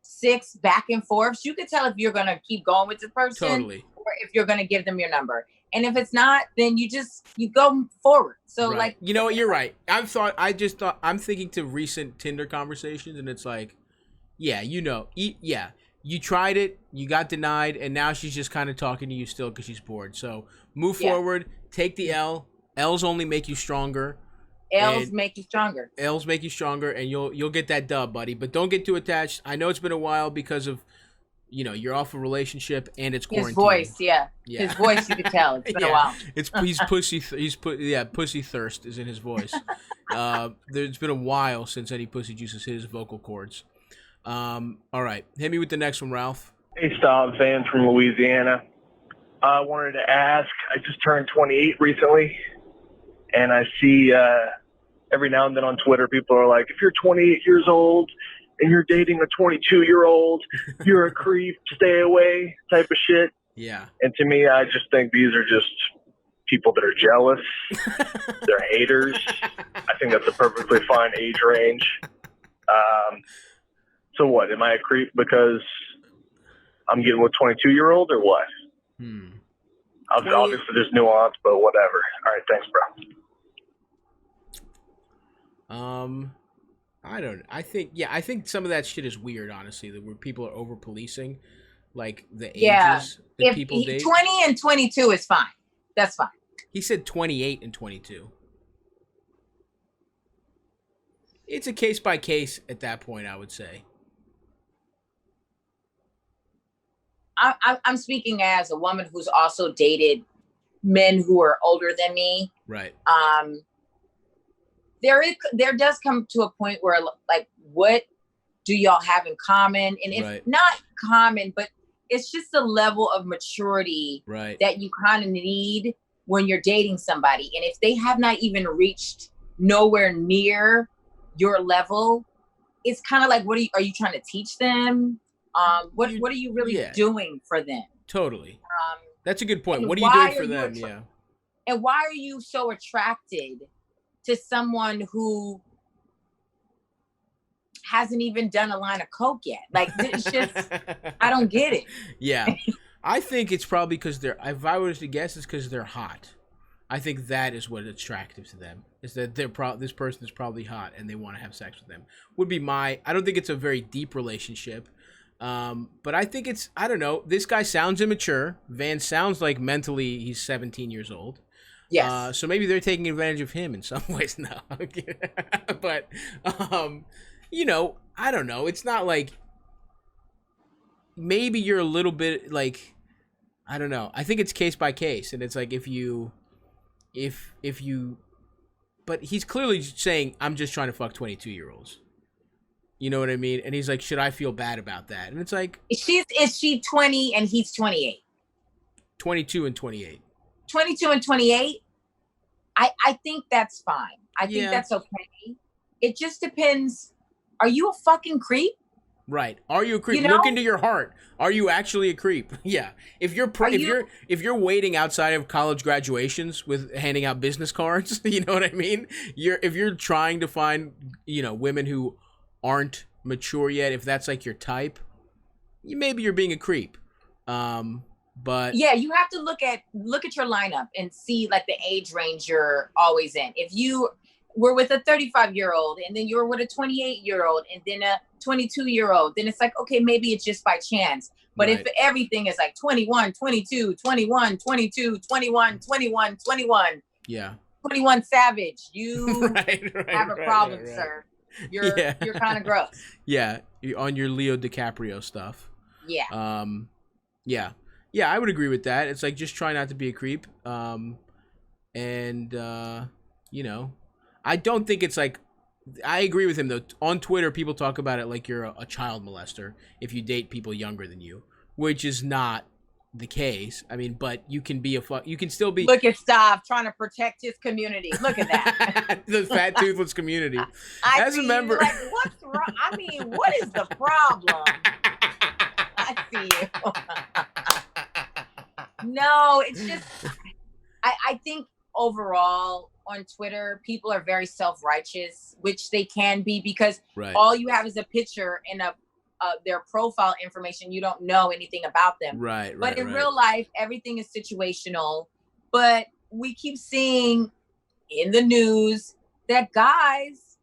Q: 6 back and forths, you could tell if you're gonna keep going with the person,
B: totally,
Q: or if you're gonna give them your number. And if it's not, then you go forward. So
B: right. You know what? You're right. I'm thinking to recent Tinder conversations, and it's you tried it, you got denied, and now she's just kind of talking to you still because she's bored. So move forward, take the L. L's only make you stronger.
Q: L's make you stronger.
B: L's make you stronger, and you'll get that dub, buddy. But don't get too attached. I know it's been a while because of, you're off a relationship and it's quarantine.
Q: His voice, his voice, you could tell it's been a while.
B: Pussy thirst is in his voice. There's been a while since any pussy juices hit his vocal cords. All right, hit me with the next one, Ralph.
O: Hey, Stav, Van from Louisiana. I wanted to ask. I just turned 28 recently, and I see every now and then on Twitter people are like, if you're 28 years old and you're dating a 22-year-old, you're a creep, stay away type of shit.
B: Yeah.
O: And to me, I just think these are just people that are jealous. They're haters. I think that's a perfectly fine age range. So what? Am I a creep because I'm getting with 22-year-old or what? Obviously, there's nuance, but whatever. All right, thanks, bro.
B: I think some of that shit is weird, honestly, that where people are over policing, like the
Q: Yeah.
B: ages that
Q: If
B: people date.
Q: 20 and 22 is fine. That's fine.
B: He said 28 and 22. It's a case by case at that point, I would say.
Q: I'm speaking as a woman who's also dated men who are older than me.
B: Right.
Q: There does come to a point where, like, what do y'all have in common? And if not common, but it's just a level of maturity that you kind of need when you're dating somebody. And if they have not even reached nowhere near your level, it's kind of like, are you trying to teach them? What are you really doing for them?
B: Totally. That's a good point. What are you doing for them? Yeah.
Q: And why are you so attracted to someone who hasn't even done a line of coke yet? Like, it's just, I don't get it.
B: Yeah. I think it's probably because if I was to guess, it's because they're hot. I think that is what is attractive to them, is that this person is probably hot and they want to have sex with them. Would be I don't think it's a very deep relationship. But I think I don't know. This guy sounds immature. Van sounds like mentally he's 17 years old.
Q: Yes.
B: So maybe they're taking advantage of him in some ways now. But, you know, I don't know. It's not like, maybe you're a little bit like, I don't know. I think it's case by case. And it's like, if you, but he's clearly saying, I'm just trying to fuck 22-year-olds. You know what I mean? And he's like, should I feel bad about that? And it's like,
Q: is she 20 and he's 28?
B: 22 and 28.
Q: 22 and 28? I think that's fine. I think that's okay. It just depends. Are you a fucking creep?
B: Right. Are you a creep? Look into your heart. Are you actually a creep? Yeah. If you're waiting outside of college graduations with handing out business cards, you know what I mean? If you're trying to find, women who aren't mature yet, if that's like your type, maybe you're being a creep. But
Q: yeah, you have to look at your lineup and see like the age range you're always in. If you were with a 35-year-old and then you're with a 28-year-old and then a 22-year-old, then it's like, okay, maybe it's just by chance. But if everything is like 21, 22, 21, 22, 21, 21, 21,
B: yeah,
Q: 21 Savage, you have a problem, sir. You're kind of gross.
B: Yeah, you're on your Leo DiCaprio stuff.
Q: Yeah.
B: Yeah, I would agree with that. It's like, just try not to be a creep. I don't think it's like, I agree with him though. On Twitter, people talk about it like you're a child molester if you date people younger than you, which is not the case. I mean, but you can be you can still be.
Q: Look at Stav trying to protect his community. Look at that.
B: The fat toothless community. As a member,
Q: like, what's wrong? I mean, what is the problem? I see you. No, it's just, I think overall on Twitter, people are very self-righteous, which they can be, because all you have is a picture and their profile information. You don't know anything about them. But in real life, everything is situational. But we keep seeing in the news that guys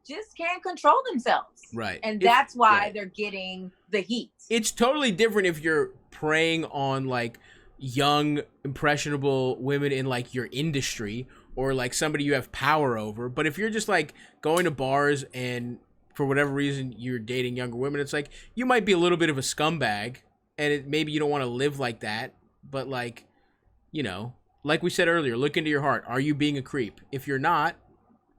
Q: just can't control themselves. And that's why they're getting the heat.
B: It's totally different if you're preying on like young, impressionable women in like your industry or like somebody you have power over. But if you're just like going to bars and for whatever reason you're dating younger women, it's like you might be a little bit of a scumbag and maybe you don't want to live like that. But like, like we said earlier, look into your heart. Are you being a creep? If you're not,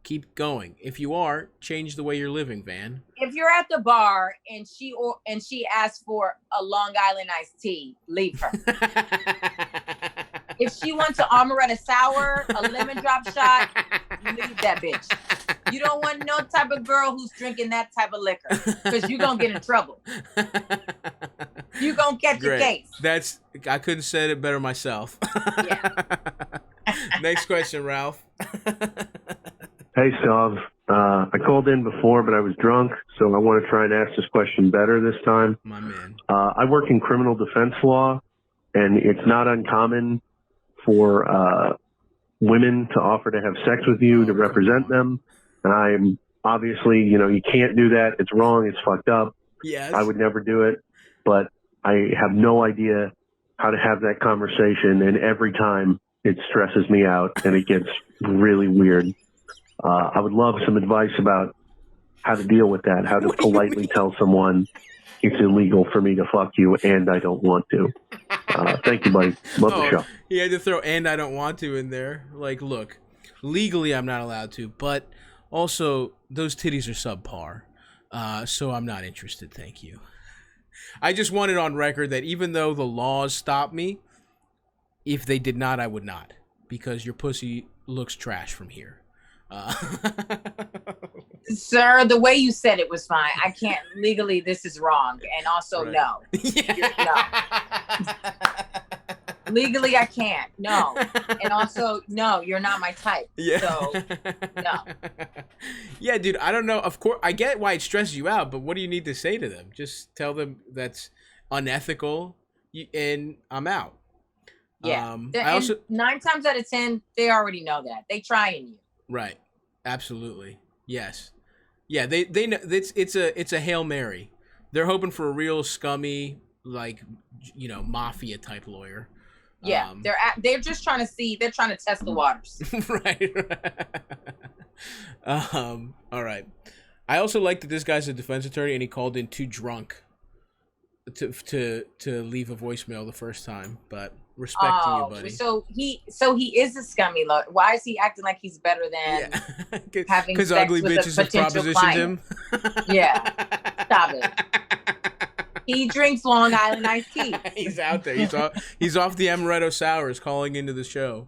B: keep going. If you are, change the way you're living, Van.
Q: If you're at the bar and she asks for a Long Island iced tea, leave her. If she wants an amaretto sour, a lemon drop shot, leave that bitch. You don't want no type of girl who's drinking that type of liquor, because you're going to get in trouble. You're going to catch a case.
B: I couldn't have said it better myself.
Q: Yeah.
B: Next question, Ralph.
G: Hey, Stav.
U: I called in before, but I was drunk, so I want to try and ask this question better this time.
B: My man.
U: I work in criminal defense law, and it's not uncommon for women to offer to have sex with you to represent them. And I'm obviously, you can't do that. It's wrong. It's fucked up.
B: Yes.
U: I would never do it, but I have no idea how to have that conversation, and every time it stresses me out and it gets really weird. I would love some advice about how to deal with that, how to politely tell someone it's illegal for me to fuck you and I don't want to. Thank you, buddy. Love the show.
B: He had to throw "and I don't want to" in there. Like, look, legally I'm not allowed to, but also those titties are subpar, so I'm not interested. Thank you. I just want it on record that even though the laws stop me, if they did not, I would not, because your pussy looks trash from here.
Q: Sir, the way you said it was fine. I can't legally. This is wrong, and also no. No. Legally, I can't. No, and also no. You're not my type.
B: Yeah.
Q: So no.
B: Yeah, dude. I don't know. Of course, I get why it stresses you out, but what do you need to say to them? Just tell them that's unethical, and I'm out.
Q: Yeah.
B: I also
Q: 9 times out of 10, they already know that. They trying you.
B: Right. Absolutely. Yes. Yeah, they know it's a Hail Mary. They're hoping for a real scummy, like, mafia type lawyer.
Q: Yeah, they're just trying to see. They're trying to test the waters.
B: Right. All right. I also like that this guy's a defense attorney and he called in too drunk to leave a voicemail the first time, but respect to you, buddy.
Q: So he is a scummy lawyer. Why is he acting like he's better than having sex
B: ugly
Q: with
B: bitches
Q: a
B: have
Q: potential
B: propositioned
Q: client?
B: him?
Q: Yeah, stop it. He drinks Long Island iced tea.
B: He's out there. He's off the amaretto sours, calling into the show.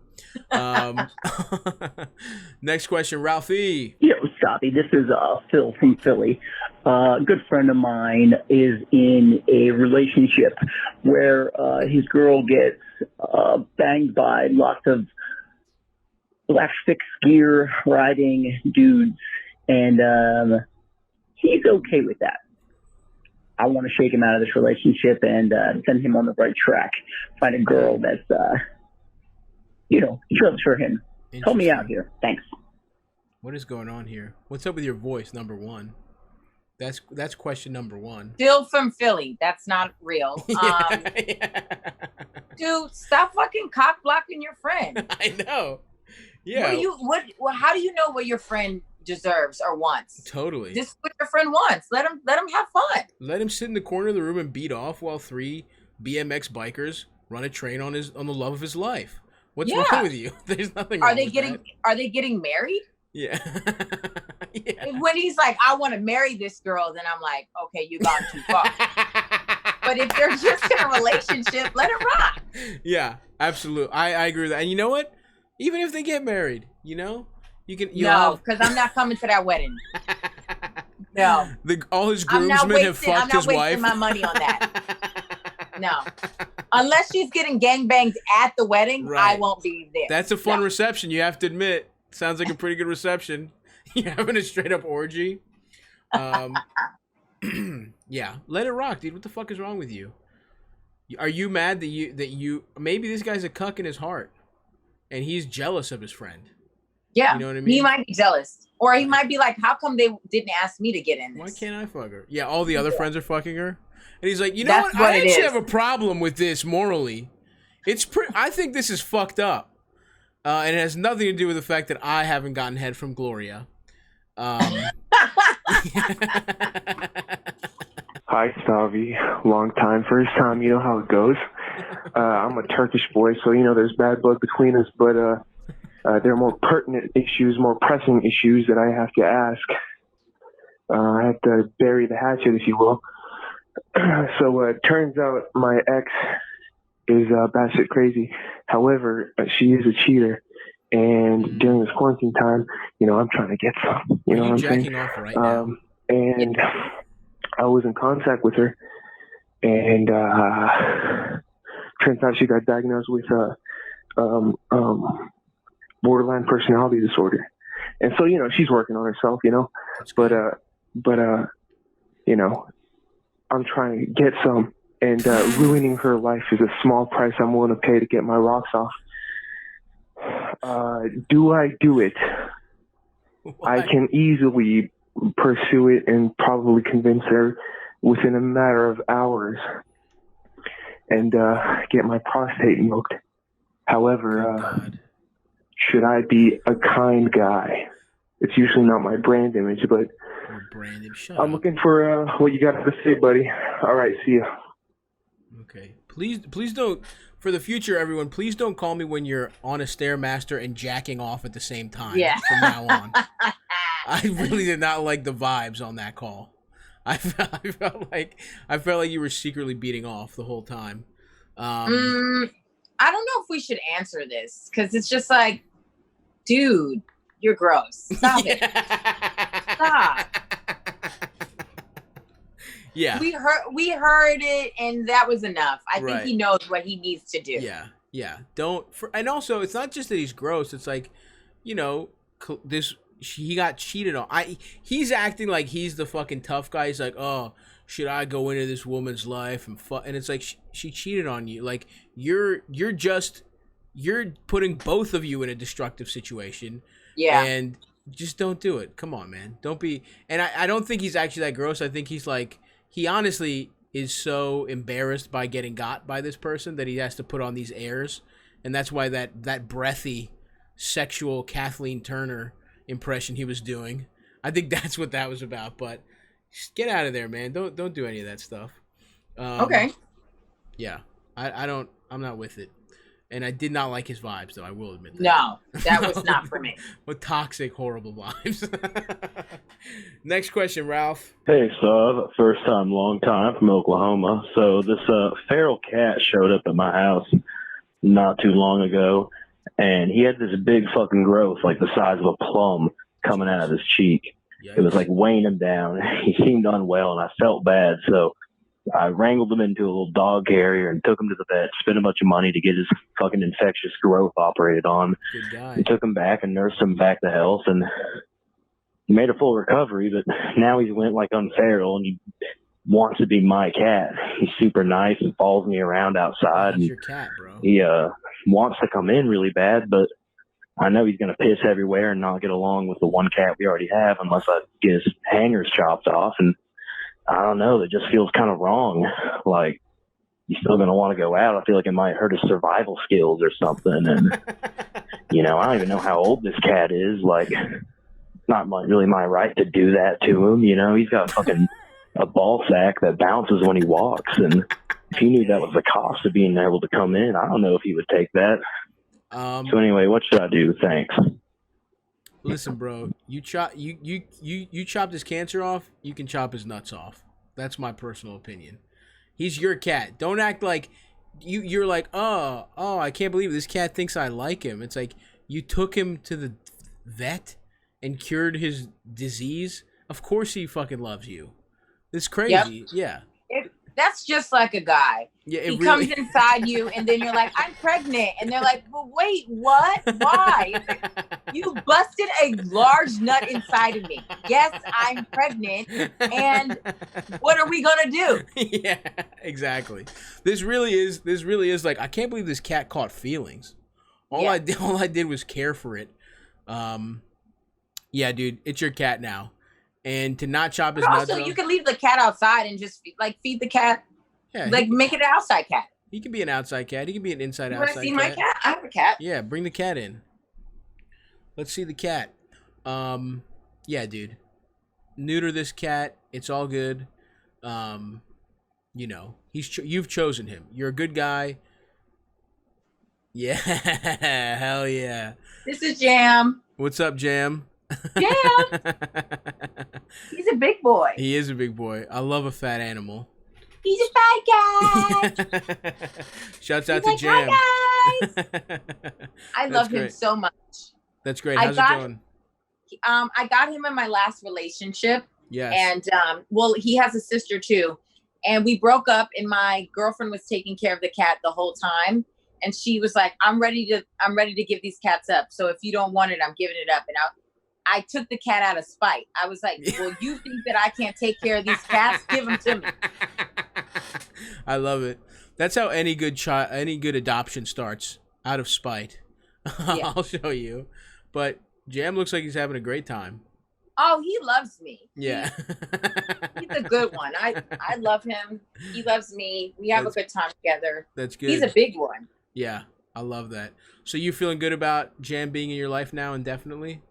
B: Next question, Ralphie.
V: Yo, Stavvy, this is Phil from Philly. A good friend of mine is in a relationship where his girl gets banged by lots of black fixed gear riding dudes, and he's okay with that. I want to shake him out of this relationship and send him on the right track. Find a girl that's, just for him. Help me out here. Thanks.
B: What is going on here? What's up with your voice, number one? That's question number one.
Q: Phil from Philly. That's not real. Dude, stop fucking cock blocking your friend.
B: I know. Yeah.
Q: How do you know what your friend deserves or wants?
B: Totally.
Q: Just what your friend wants. Let him have fun.
B: Let him sit in the corner of the room and beat off while 3 BMX bikers run a train on the love of his life. What's wrong with you? There's nothing wrong with that.
Q: Are they getting married?
B: Yeah.
Q: When he's like, I want to marry this girl, then I'm like, okay, you've gone too far. But if they're just in a relationship, let it rock.
B: Yeah, absolutely. I agree with that. And you know what? Even if they get married, you can.
Q: No, because I'm not coming to that wedding. No.
B: All his groomsmen have fucked his wife.
Q: I'm not wasting my money on that. No. Unless she's getting gangbanged at the wedding,
B: right.
Q: I won't be there.
B: That's a fun reception, you have to admit. Sounds like a pretty good reception. You're having a straight up orgy. Yeah, let it rock, dude. What the fuck is wrong with you? Are you mad that you maybe this guy's a cuck in his heart and he's jealous of his friend?
Q: Yeah,
B: you know what I mean?
Q: He might be jealous. Or he might be like, how come they didn't ask me to get in this?
B: Why can't I fuck her? Yeah, all the other friends are fucking her. And he's like, what? I actually have a problem with this morally. I think this is fucked up. And it has nothing to do with the fact that I haven't gotten head from Gloria.
W: Hi, Stavvy. Long time, first time. You know how it goes. I'm a Turkish boy, so there's bad blood between us, but there are more pertinent issues, more pressing issues that I have to ask. I have to bury the hatchet, if you will. So it turns out my ex is batshit crazy. However, she is a cheater. And during this quarantine time, I'm trying to get some. You know what I'm saying?
B: Off right now?
W: And I was in contact with her, and turns out she got diagnosed with borderline personality disorder. And so, you know, she's working on herself, you know, but you know, I'm trying to get some, and ruining her life is a small price I'm willing to pay to get my rocks off. Do I do it? I can easily pursue it and probably convince her within a matter of hours and get my prostate milked. However, should I be a kind guy? It's usually not my brand image, but I'm looking for what you got to say, buddy. All right, see ya.
B: Okay. Please don't, for the future, everyone, please don't call me when you're on a Stairmaster and jacking off at the same time.
Q: Yeah.
B: From now on. I really did not like the vibes on that call. I felt like you were secretly beating off the whole time.
Q: I don't know if we should answer this because it's just like, dude, you're gross. Stop it. Stop.
B: Yeah.
Q: We heard it, and that was enough. I think he knows what he needs to do.
B: Yeah. And also, it's not just that he's gross. It's like, you know, he got cheated on. He's acting like he's the fucking tough guy. He's like, oh, should I go into this woman's life and it's like she cheated on you. Like you're putting both of you in a destructive situation.
Q: Yeah.
B: And just don't do it. Come on, man. Don't be. And I don't think he's actually that gross. I think he's like, he honestly is so embarrassed by getting got by this person that he has to put on these airs. And that's why that breathy, sexual Kathleen Turner impression he was doing. I think that's what that was about. But just get out of there, man. Don't do any of that stuff.
Q: Okay.
B: Yeah. I'm not with it. And I did not like his vibes, though. I will admit that.
Q: No, that was not for me.
B: With toxic, horrible vibes. Next question, Ralph.
K: Hey, Stav. First time, long time from Oklahoma. So this feral cat showed up at my house not too long ago, and he had this big fucking growth, like the size of a plum, coming out of his cheek. It was like weighing him down. He seemed unwell, and I felt bad, so I wrangled him into a little dog carrier and took him to the vet, spent a bunch of money to get his fucking infectious growth operated on.
B: Good guy.
K: And took him back and nursed him back to health, and he made a full recovery, but now he's went like unferal, and he wants to be my cat. He's super nice and follows me around outside.
B: That's your cat, bro.
K: He wants to come in really bad, but I know he's going to piss everywhere and not get along with the one cat we already have unless I get his hangers chopped off. And I don't know, it just feels kind of wrong. Like, he's still going to want to go out. I feel like it might hurt his survival skills or something. And, you know, I don't even know how old this cat is. Like, it's not really my right to do that to him. You know, he's got fucking a ball sack that bounces when he walks. And if he knew that was the cost of being able to come in, I don't know if he would take that. So anyway, what should I do? Thanks.
B: Listen, bro, you chopped his cancer off, you can chop his nuts off. That's my personal opinion. He's your cat. Don't act like you're like, oh, I can't believe this cat thinks I like him. It's like you took him to the vet and cured his disease. Of course he fucking loves you. It's crazy. Yep. Yeah.
Q: That's just like a guy.
B: Yeah,
Q: he comes inside you, and then you're like, I'm pregnant. And they're like, well, wait, what? Why? It's like, you busted a large nut inside of me. Yes, I'm pregnant. And what are we going to do?
B: Yeah, exactly. This really is like, I can't believe this cat caught feelings. All I did was care for it. Yeah, dude, it's your cat now. And to not chop his nuts off.
Q: Also, you can leave the cat outside and just feed the cat.
B: Yeah,
Q: make it an outside cat.
B: He can be an outside cat. He can be an inside
Q: You
B: outside
Q: want to see
B: cat.
Q: my cat? I have a cat.
B: Yeah, bring the cat in. Let's see the cat. Yeah, dude. Neuter this cat. It's all good. You know, you've chosen him. You're a good guy. Yeah, hell yeah.
Q: This is Jam.
B: What's up, Jam?
Q: Jam. He's a big boy.
B: He is a big boy. I love a fat animal.
Q: He's a fat guy.
B: Shouts out to Jam.
Q: Hi, guys. I love him so much.
B: That's great. How's it going?
Q: I got him in my last relationship.
B: Yes.
Q: And well, he has a sister too. And we broke up, and my girlfriend was taking care of the cat the whole time. And she was like, I'm ready to give these cats up. So if you don't want it, I'm giving it up. And I took the cat out of spite. I was like, well, you think that I can't take care of these cats? Give them to me.
B: I love it. That's how any good adoption starts, out of spite.
Q: Yeah.
B: I'll show you. But Jam looks like he's having a great time.
Q: Oh, he loves me.
B: Yeah.
Q: He's a good one. I love him. He loves me. We have a good time together.
B: That's good.
Q: He's a big one.
B: Yeah, I love that. So you feeling good about Jam being in your life now indefinitely?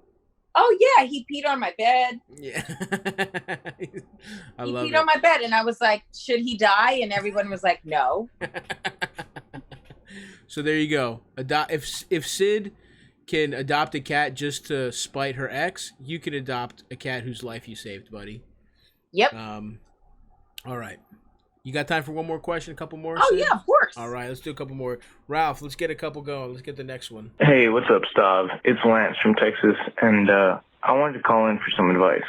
Q: Oh yeah, he peed on my bed.
B: Yeah.
Q: He peed on my bed, and I was like, should he die? And everyone was like, no.
B: So there you go. If Sid can adopt a cat just to spite her ex, you can adopt a cat whose life you saved, buddy.
Q: Yep.
B: All right. You got time for one more question? A couple more?
Q: Oh,
B: Sid?
Q: yeah, of course.
B: All right, let's do a couple more. Ralph, let's get a couple going. Let's get the next one.
I: Hey, what's up, Stav? It's Lance from Texas, and I wanted to call in for some advice.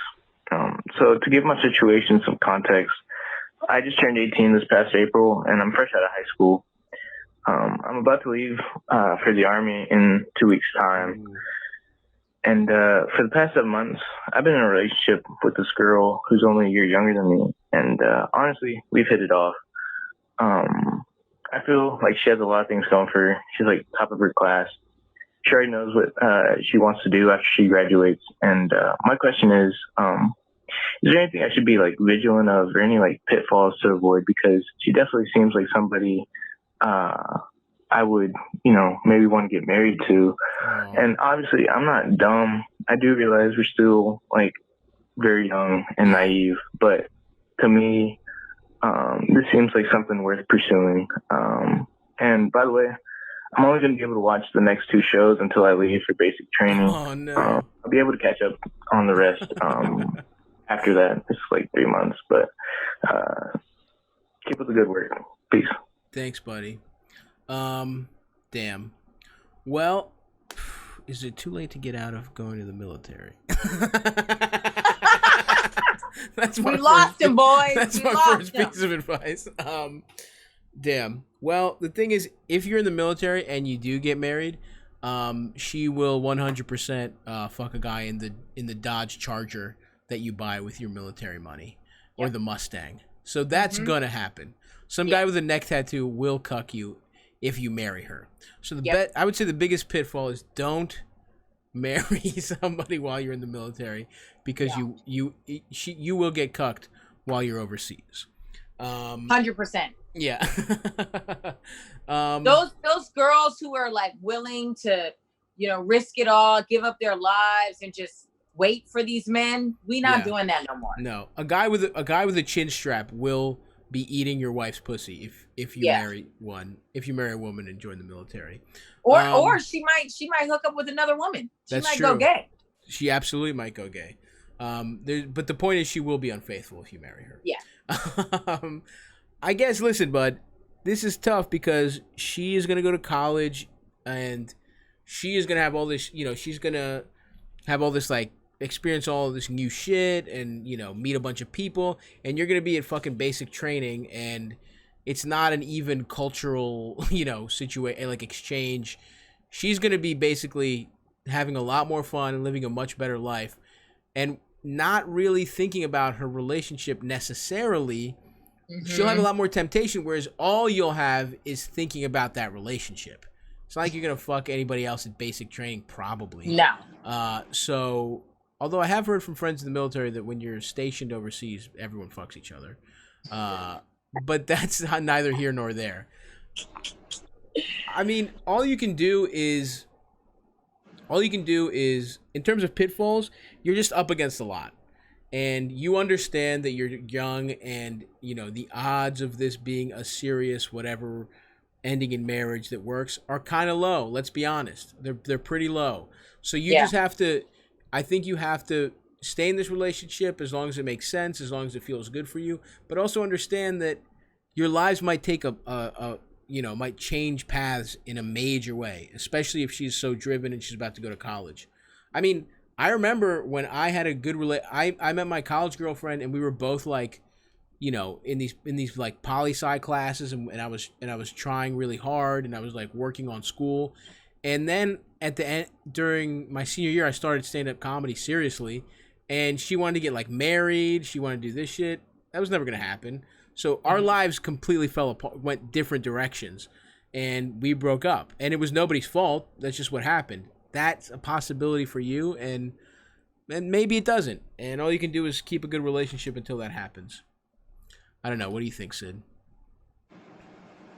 I: So to give my situation some context, I just turned 18 this past April, and I'm fresh out of high school. I'm about to leave for the Army in 2 weeks' time. And for the past 7 months, I've been in a relationship with this girl who's only a year younger than me. And honestly, we've hit it off. I feel like she has a lot of things going for her. She's like top of her class. She already knows what she wants to do after she graduates. And my question is there anything I should be like vigilant of, or any like pitfalls to avoid? Because she definitely seems like somebody I would, maybe want to get married to. And obviously, I'm not dumb. I do realize we're still like very young and naive, but to me, this seems like something worth pursuing. And by the way, I'm only going to be able to watch the next 2 shows until I leave for basic training.
B: Oh, no.
I: I'll be able to catch up on the rest after that. It's like 3 months, but keep up the good work. Peace.
B: Thanks, buddy. Damn. Well, is it too late to get out of going to the military?
Q: We lost him, boys.
B: That's
Q: we
B: my
Q: lost
B: first
Q: him.
B: piece of advice. Damn. Well, the thing is, if you're in the military and you do get married, she will 100% fuck a guy in the Dodge Charger that you buy with your military money, or the Mustang. So that's gonna happen. Some guy with a neck tattoo will cuck you if you marry her. So I would say the biggest pitfall is don't marry somebody while you're in the military, because you will get cucked while you're overseas.
Q: 100%.
B: Yeah.
Q: Those girls who are like willing to, risk it all, give up their lives, and just wait for these men. We not doing that no more.
B: No, a guy with a chin strap will be eating your wife's pussy if you marry one. If you marry a woman and join the military,
Q: or she might hook up with another woman. She might go gay.
B: She absolutely might go gay. But the point is, she will be unfaithful if you marry her.
Q: Yeah.
B: I guess. Listen, bud, this is tough because she is gonna go to college, and she is gonna have all this. She's gonna have all this like experience all this new shit, and meet a bunch of people, and you're gonna be at fucking basic training, and it's not an even cultural situation, like exchange. She's gonna be basically having a lot more fun and living a much better life, and not really thinking about her relationship necessarily. She'll have a lot more temptation, whereas all you'll have is thinking about that relationship. It's not like you're gonna fuck anybody else at basic training, probably.
Q: No.
B: So, although I have heard from friends in the military that when you're stationed overseas, everyone fucks each other. But that's neither here nor there. I mean, all you can do is, in terms of pitfalls, you're just up against a lot. And you understand that you're young, and, the odds of this being a serious whatever ending in marriage that works are kind of low. Let's be honest. They're pretty low. So you just have to, I think you have to stay in this relationship as long as it makes sense, as long as it feels good for you, but also understand that your lives might take might change paths in a major way, especially if she's so driven and she's about to go to college. I mean, I remember when I had a good I met my college girlfriend, and we were both like, in these like poli-sci classes, and I was trying really hard, and I was like working on school, And then at the end, during my senior year, I started stand-up comedy seriously, and she wanted to get like married. She wanted to do this shit. That was never gonna happen. So our lives completely fell apart, went different directions, and we broke up. And it was nobody's fault. That's just what happened. That's a possibility for you, and maybe it doesn't. And all you can do is keep a good relationship until that happens. I don't know. What do you think, Sid?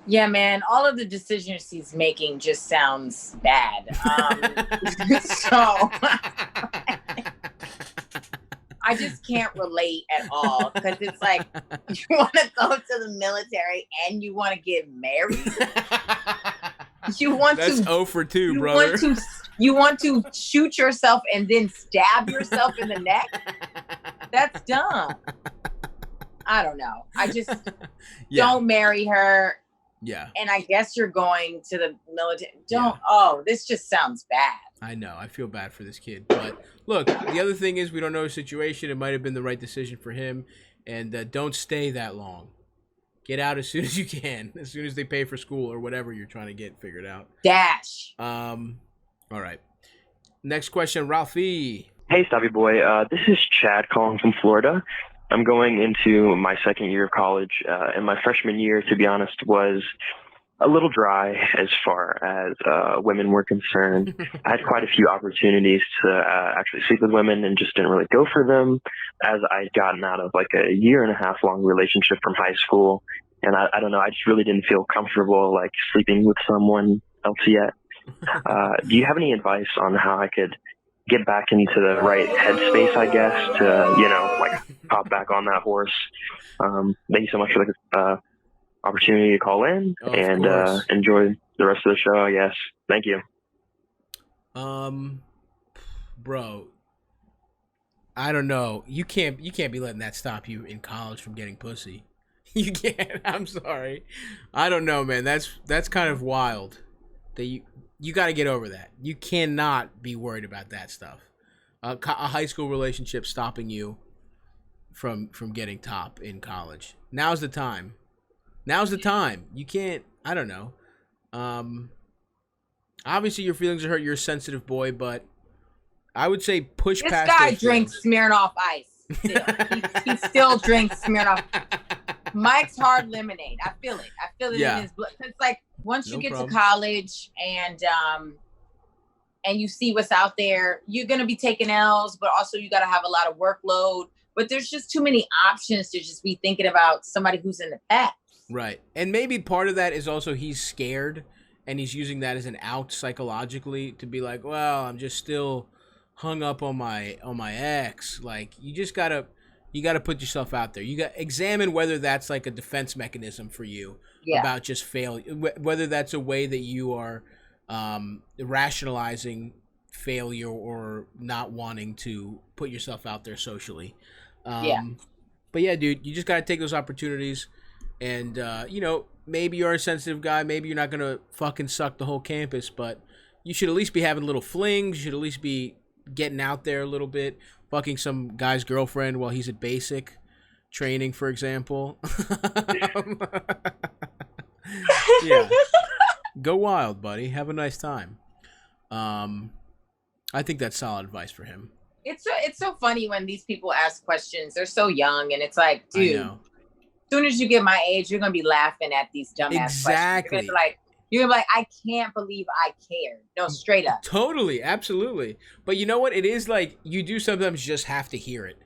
Q: Yeah, man, all of the decisions he's making just sounds bad. So I just can't relate at all, because it's like, you want to go to the military and you want to get married.
B: That's 0 for 2, brother.
Q: You want to shoot yourself and then stab yourself in the neck? That's dumb. I don't know. I just don't marry her.
B: Yeah.
Q: And I guess you're going to the military. This just sounds bad.
B: I know. I feel bad for this kid. But look, the other thing is we don't know his situation. It might have been the right decision for him. And don't stay that long. Get out as soon as you can. As soon as they pay for school or whatever you're trying to get figured out.
Q: Dash.
B: All right. Next question, Ralphie.
A: Hey, Stavvy boy. This is Chad calling from Florida. I'm going into my second year of college, and my freshman year, to be honest, was a little dry as far as women were concerned. I had quite a few opportunities to actually sleep with women and just didn't really go for them, as I'd gotten out of like a 1.5 long relationship from high school. And I don't know, I just really didn't feel comfortable like sleeping with someone else yet. Do you have any advice on how I could get back into the right headspace, I guess, to, like hop back on that horse? Thank you so much for the opportunity to call in, and enjoy the rest of the show, I guess. Thank you.
B: Bro, I don't know. You can't be letting that stop you in college from getting pussy. You can't. I'm sorry. I don't know, man. That's kind of wild. That you got to get over that. You cannot be worried about that stuff. A high school relationship stopping you from getting top in college. Now's the time. You can't. I don't know. Obviously your feelings are hurt. You're a sensitive boy, but I would say push
Q: this
B: past.
Q: This guy
B: those
Q: drinks
B: feelings.
Q: Smirnoff Ice. Still. he still drinks Smirnoff. Mike's hard lemonade. I feel it in his blood. It's like once you get to college and you see what's out there, you're gonna be taking L's, but also you got to have a lot of workload. But there's just too many options to just be thinking about somebody who's in the past.
B: Right, and maybe part of that is also he's scared, and he's using that as an out psychologically to be like, well, I'm just still hung up on my ex. Like you gotta put yourself out there. You got examine whether that's like a defense mechanism for you about just failing, whether that's a way that you are rationalizing failure or not wanting to put yourself out there socially. But yeah, dude, you just gotta take those opportunities, and maybe you're a sensitive guy, maybe you're not gonna fucking suck the whole campus, but you should at least be having little flings. You should at least be getting out there a little bit, fucking some guy's girlfriend while he's at basic training, for example. Yeah. Go wild, buddy. Have a nice time. I think that's solid advice for him.
Q: It's so funny when these people ask questions. They're so young, and it's like, dude, as soon as you get my age, you're gonna be laughing at these dumbass questions. You're gonna be like, I can't believe I cared. No, straight up.
B: Totally, absolutely. But you know what? It is like you do sometimes just have to hear it.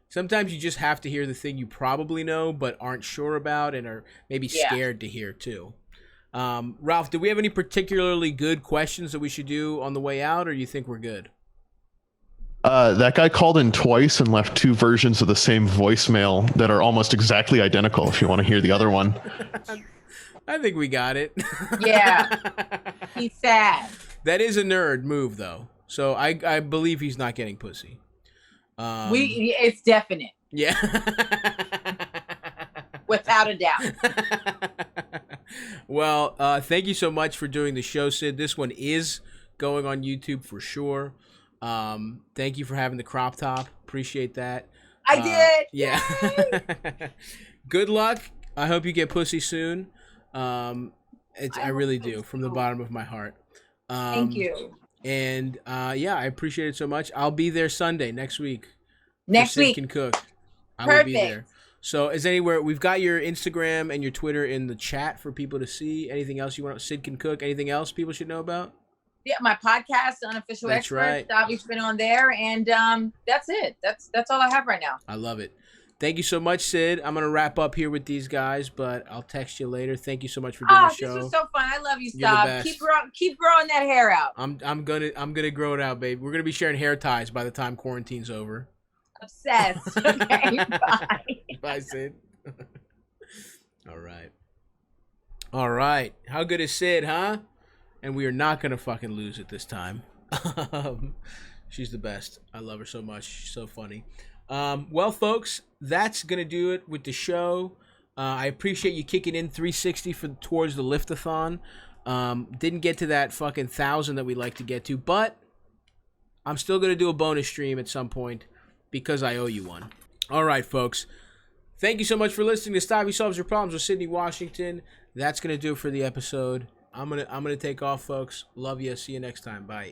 B: Sometimes you just have to hear the thing you probably know but aren't sure about and are maybe scared to hear too. Ralph, do we have any particularly good questions that we should do on the way out, or you think we're good?
C: That guy called in twice and left 2 versions of the same voicemail that are almost exactly identical, if you want to hear the other one.
B: I think we got it.
Q: Yeah. He's sad.
B: That is a nerd move, though. So I believe he's not getting pussy.
Q: It's definite.
B: Yeah.
Q: Without a doubt.
B: Well, thank you so much for doing the show, Sid. This one is going on YouTube for sure. Thank you for having the crop top. Appreciate that.
Q: I did.
B: Yeah. Good luck. I hope you get pussy soon. I really do, from the bottom of my heart.
Q: Thank you.
B: And yeah, I appreciate it so much. I'll be there Sunday next week.
Q: Next
B: Sid
Q: week.
B: Can Cook. I
Q: Perfect.
B: will be there. So is anywhere we've got your Instagram and your Twitter in the chat for people to see. Anything else you want? Sid Can Cook. Anything else people should know about?
Q: Yeah, my podcast, Unofficial
B: That's
Q: Expert.
B: right.
Q: Stavvy's been on there, and that's it. That's all I have right now.
B: I love it. Thank you so much, Sid. I'm gonna wrap up here with these guys, but I'll text you later. Thank you so much for doing the show.
Q: This was so fun. I love you,
B: You're the
Q: Stav.
B: best.
Q: Keep growing that hair out.
B: I'm gonna grow it out, babe. We're gonna be sharing hair ties by the time quarantine's over.
Q: Obsessed. Okay, bye.
B: Bye, Sid. All right. How good is Sid, huh? And we are not gonna fucking lose it this time. She's the best. I love her so much. She's so funny. Well, folks, that's gonna do it with the show. I appreciate you kicking in 360 towards the Liftathon. Didn't get to that fucking 1,000 that we like to get to, but I'm still gonna do a bonus stream at some point because I owe you one. All right, folks. Thank you so much for listening to Stavvy Solves Your Problems with Sydnee Washington. That's gonna do it for the episode. I'm gonna take off, folks. Love you. See you next time. Bye.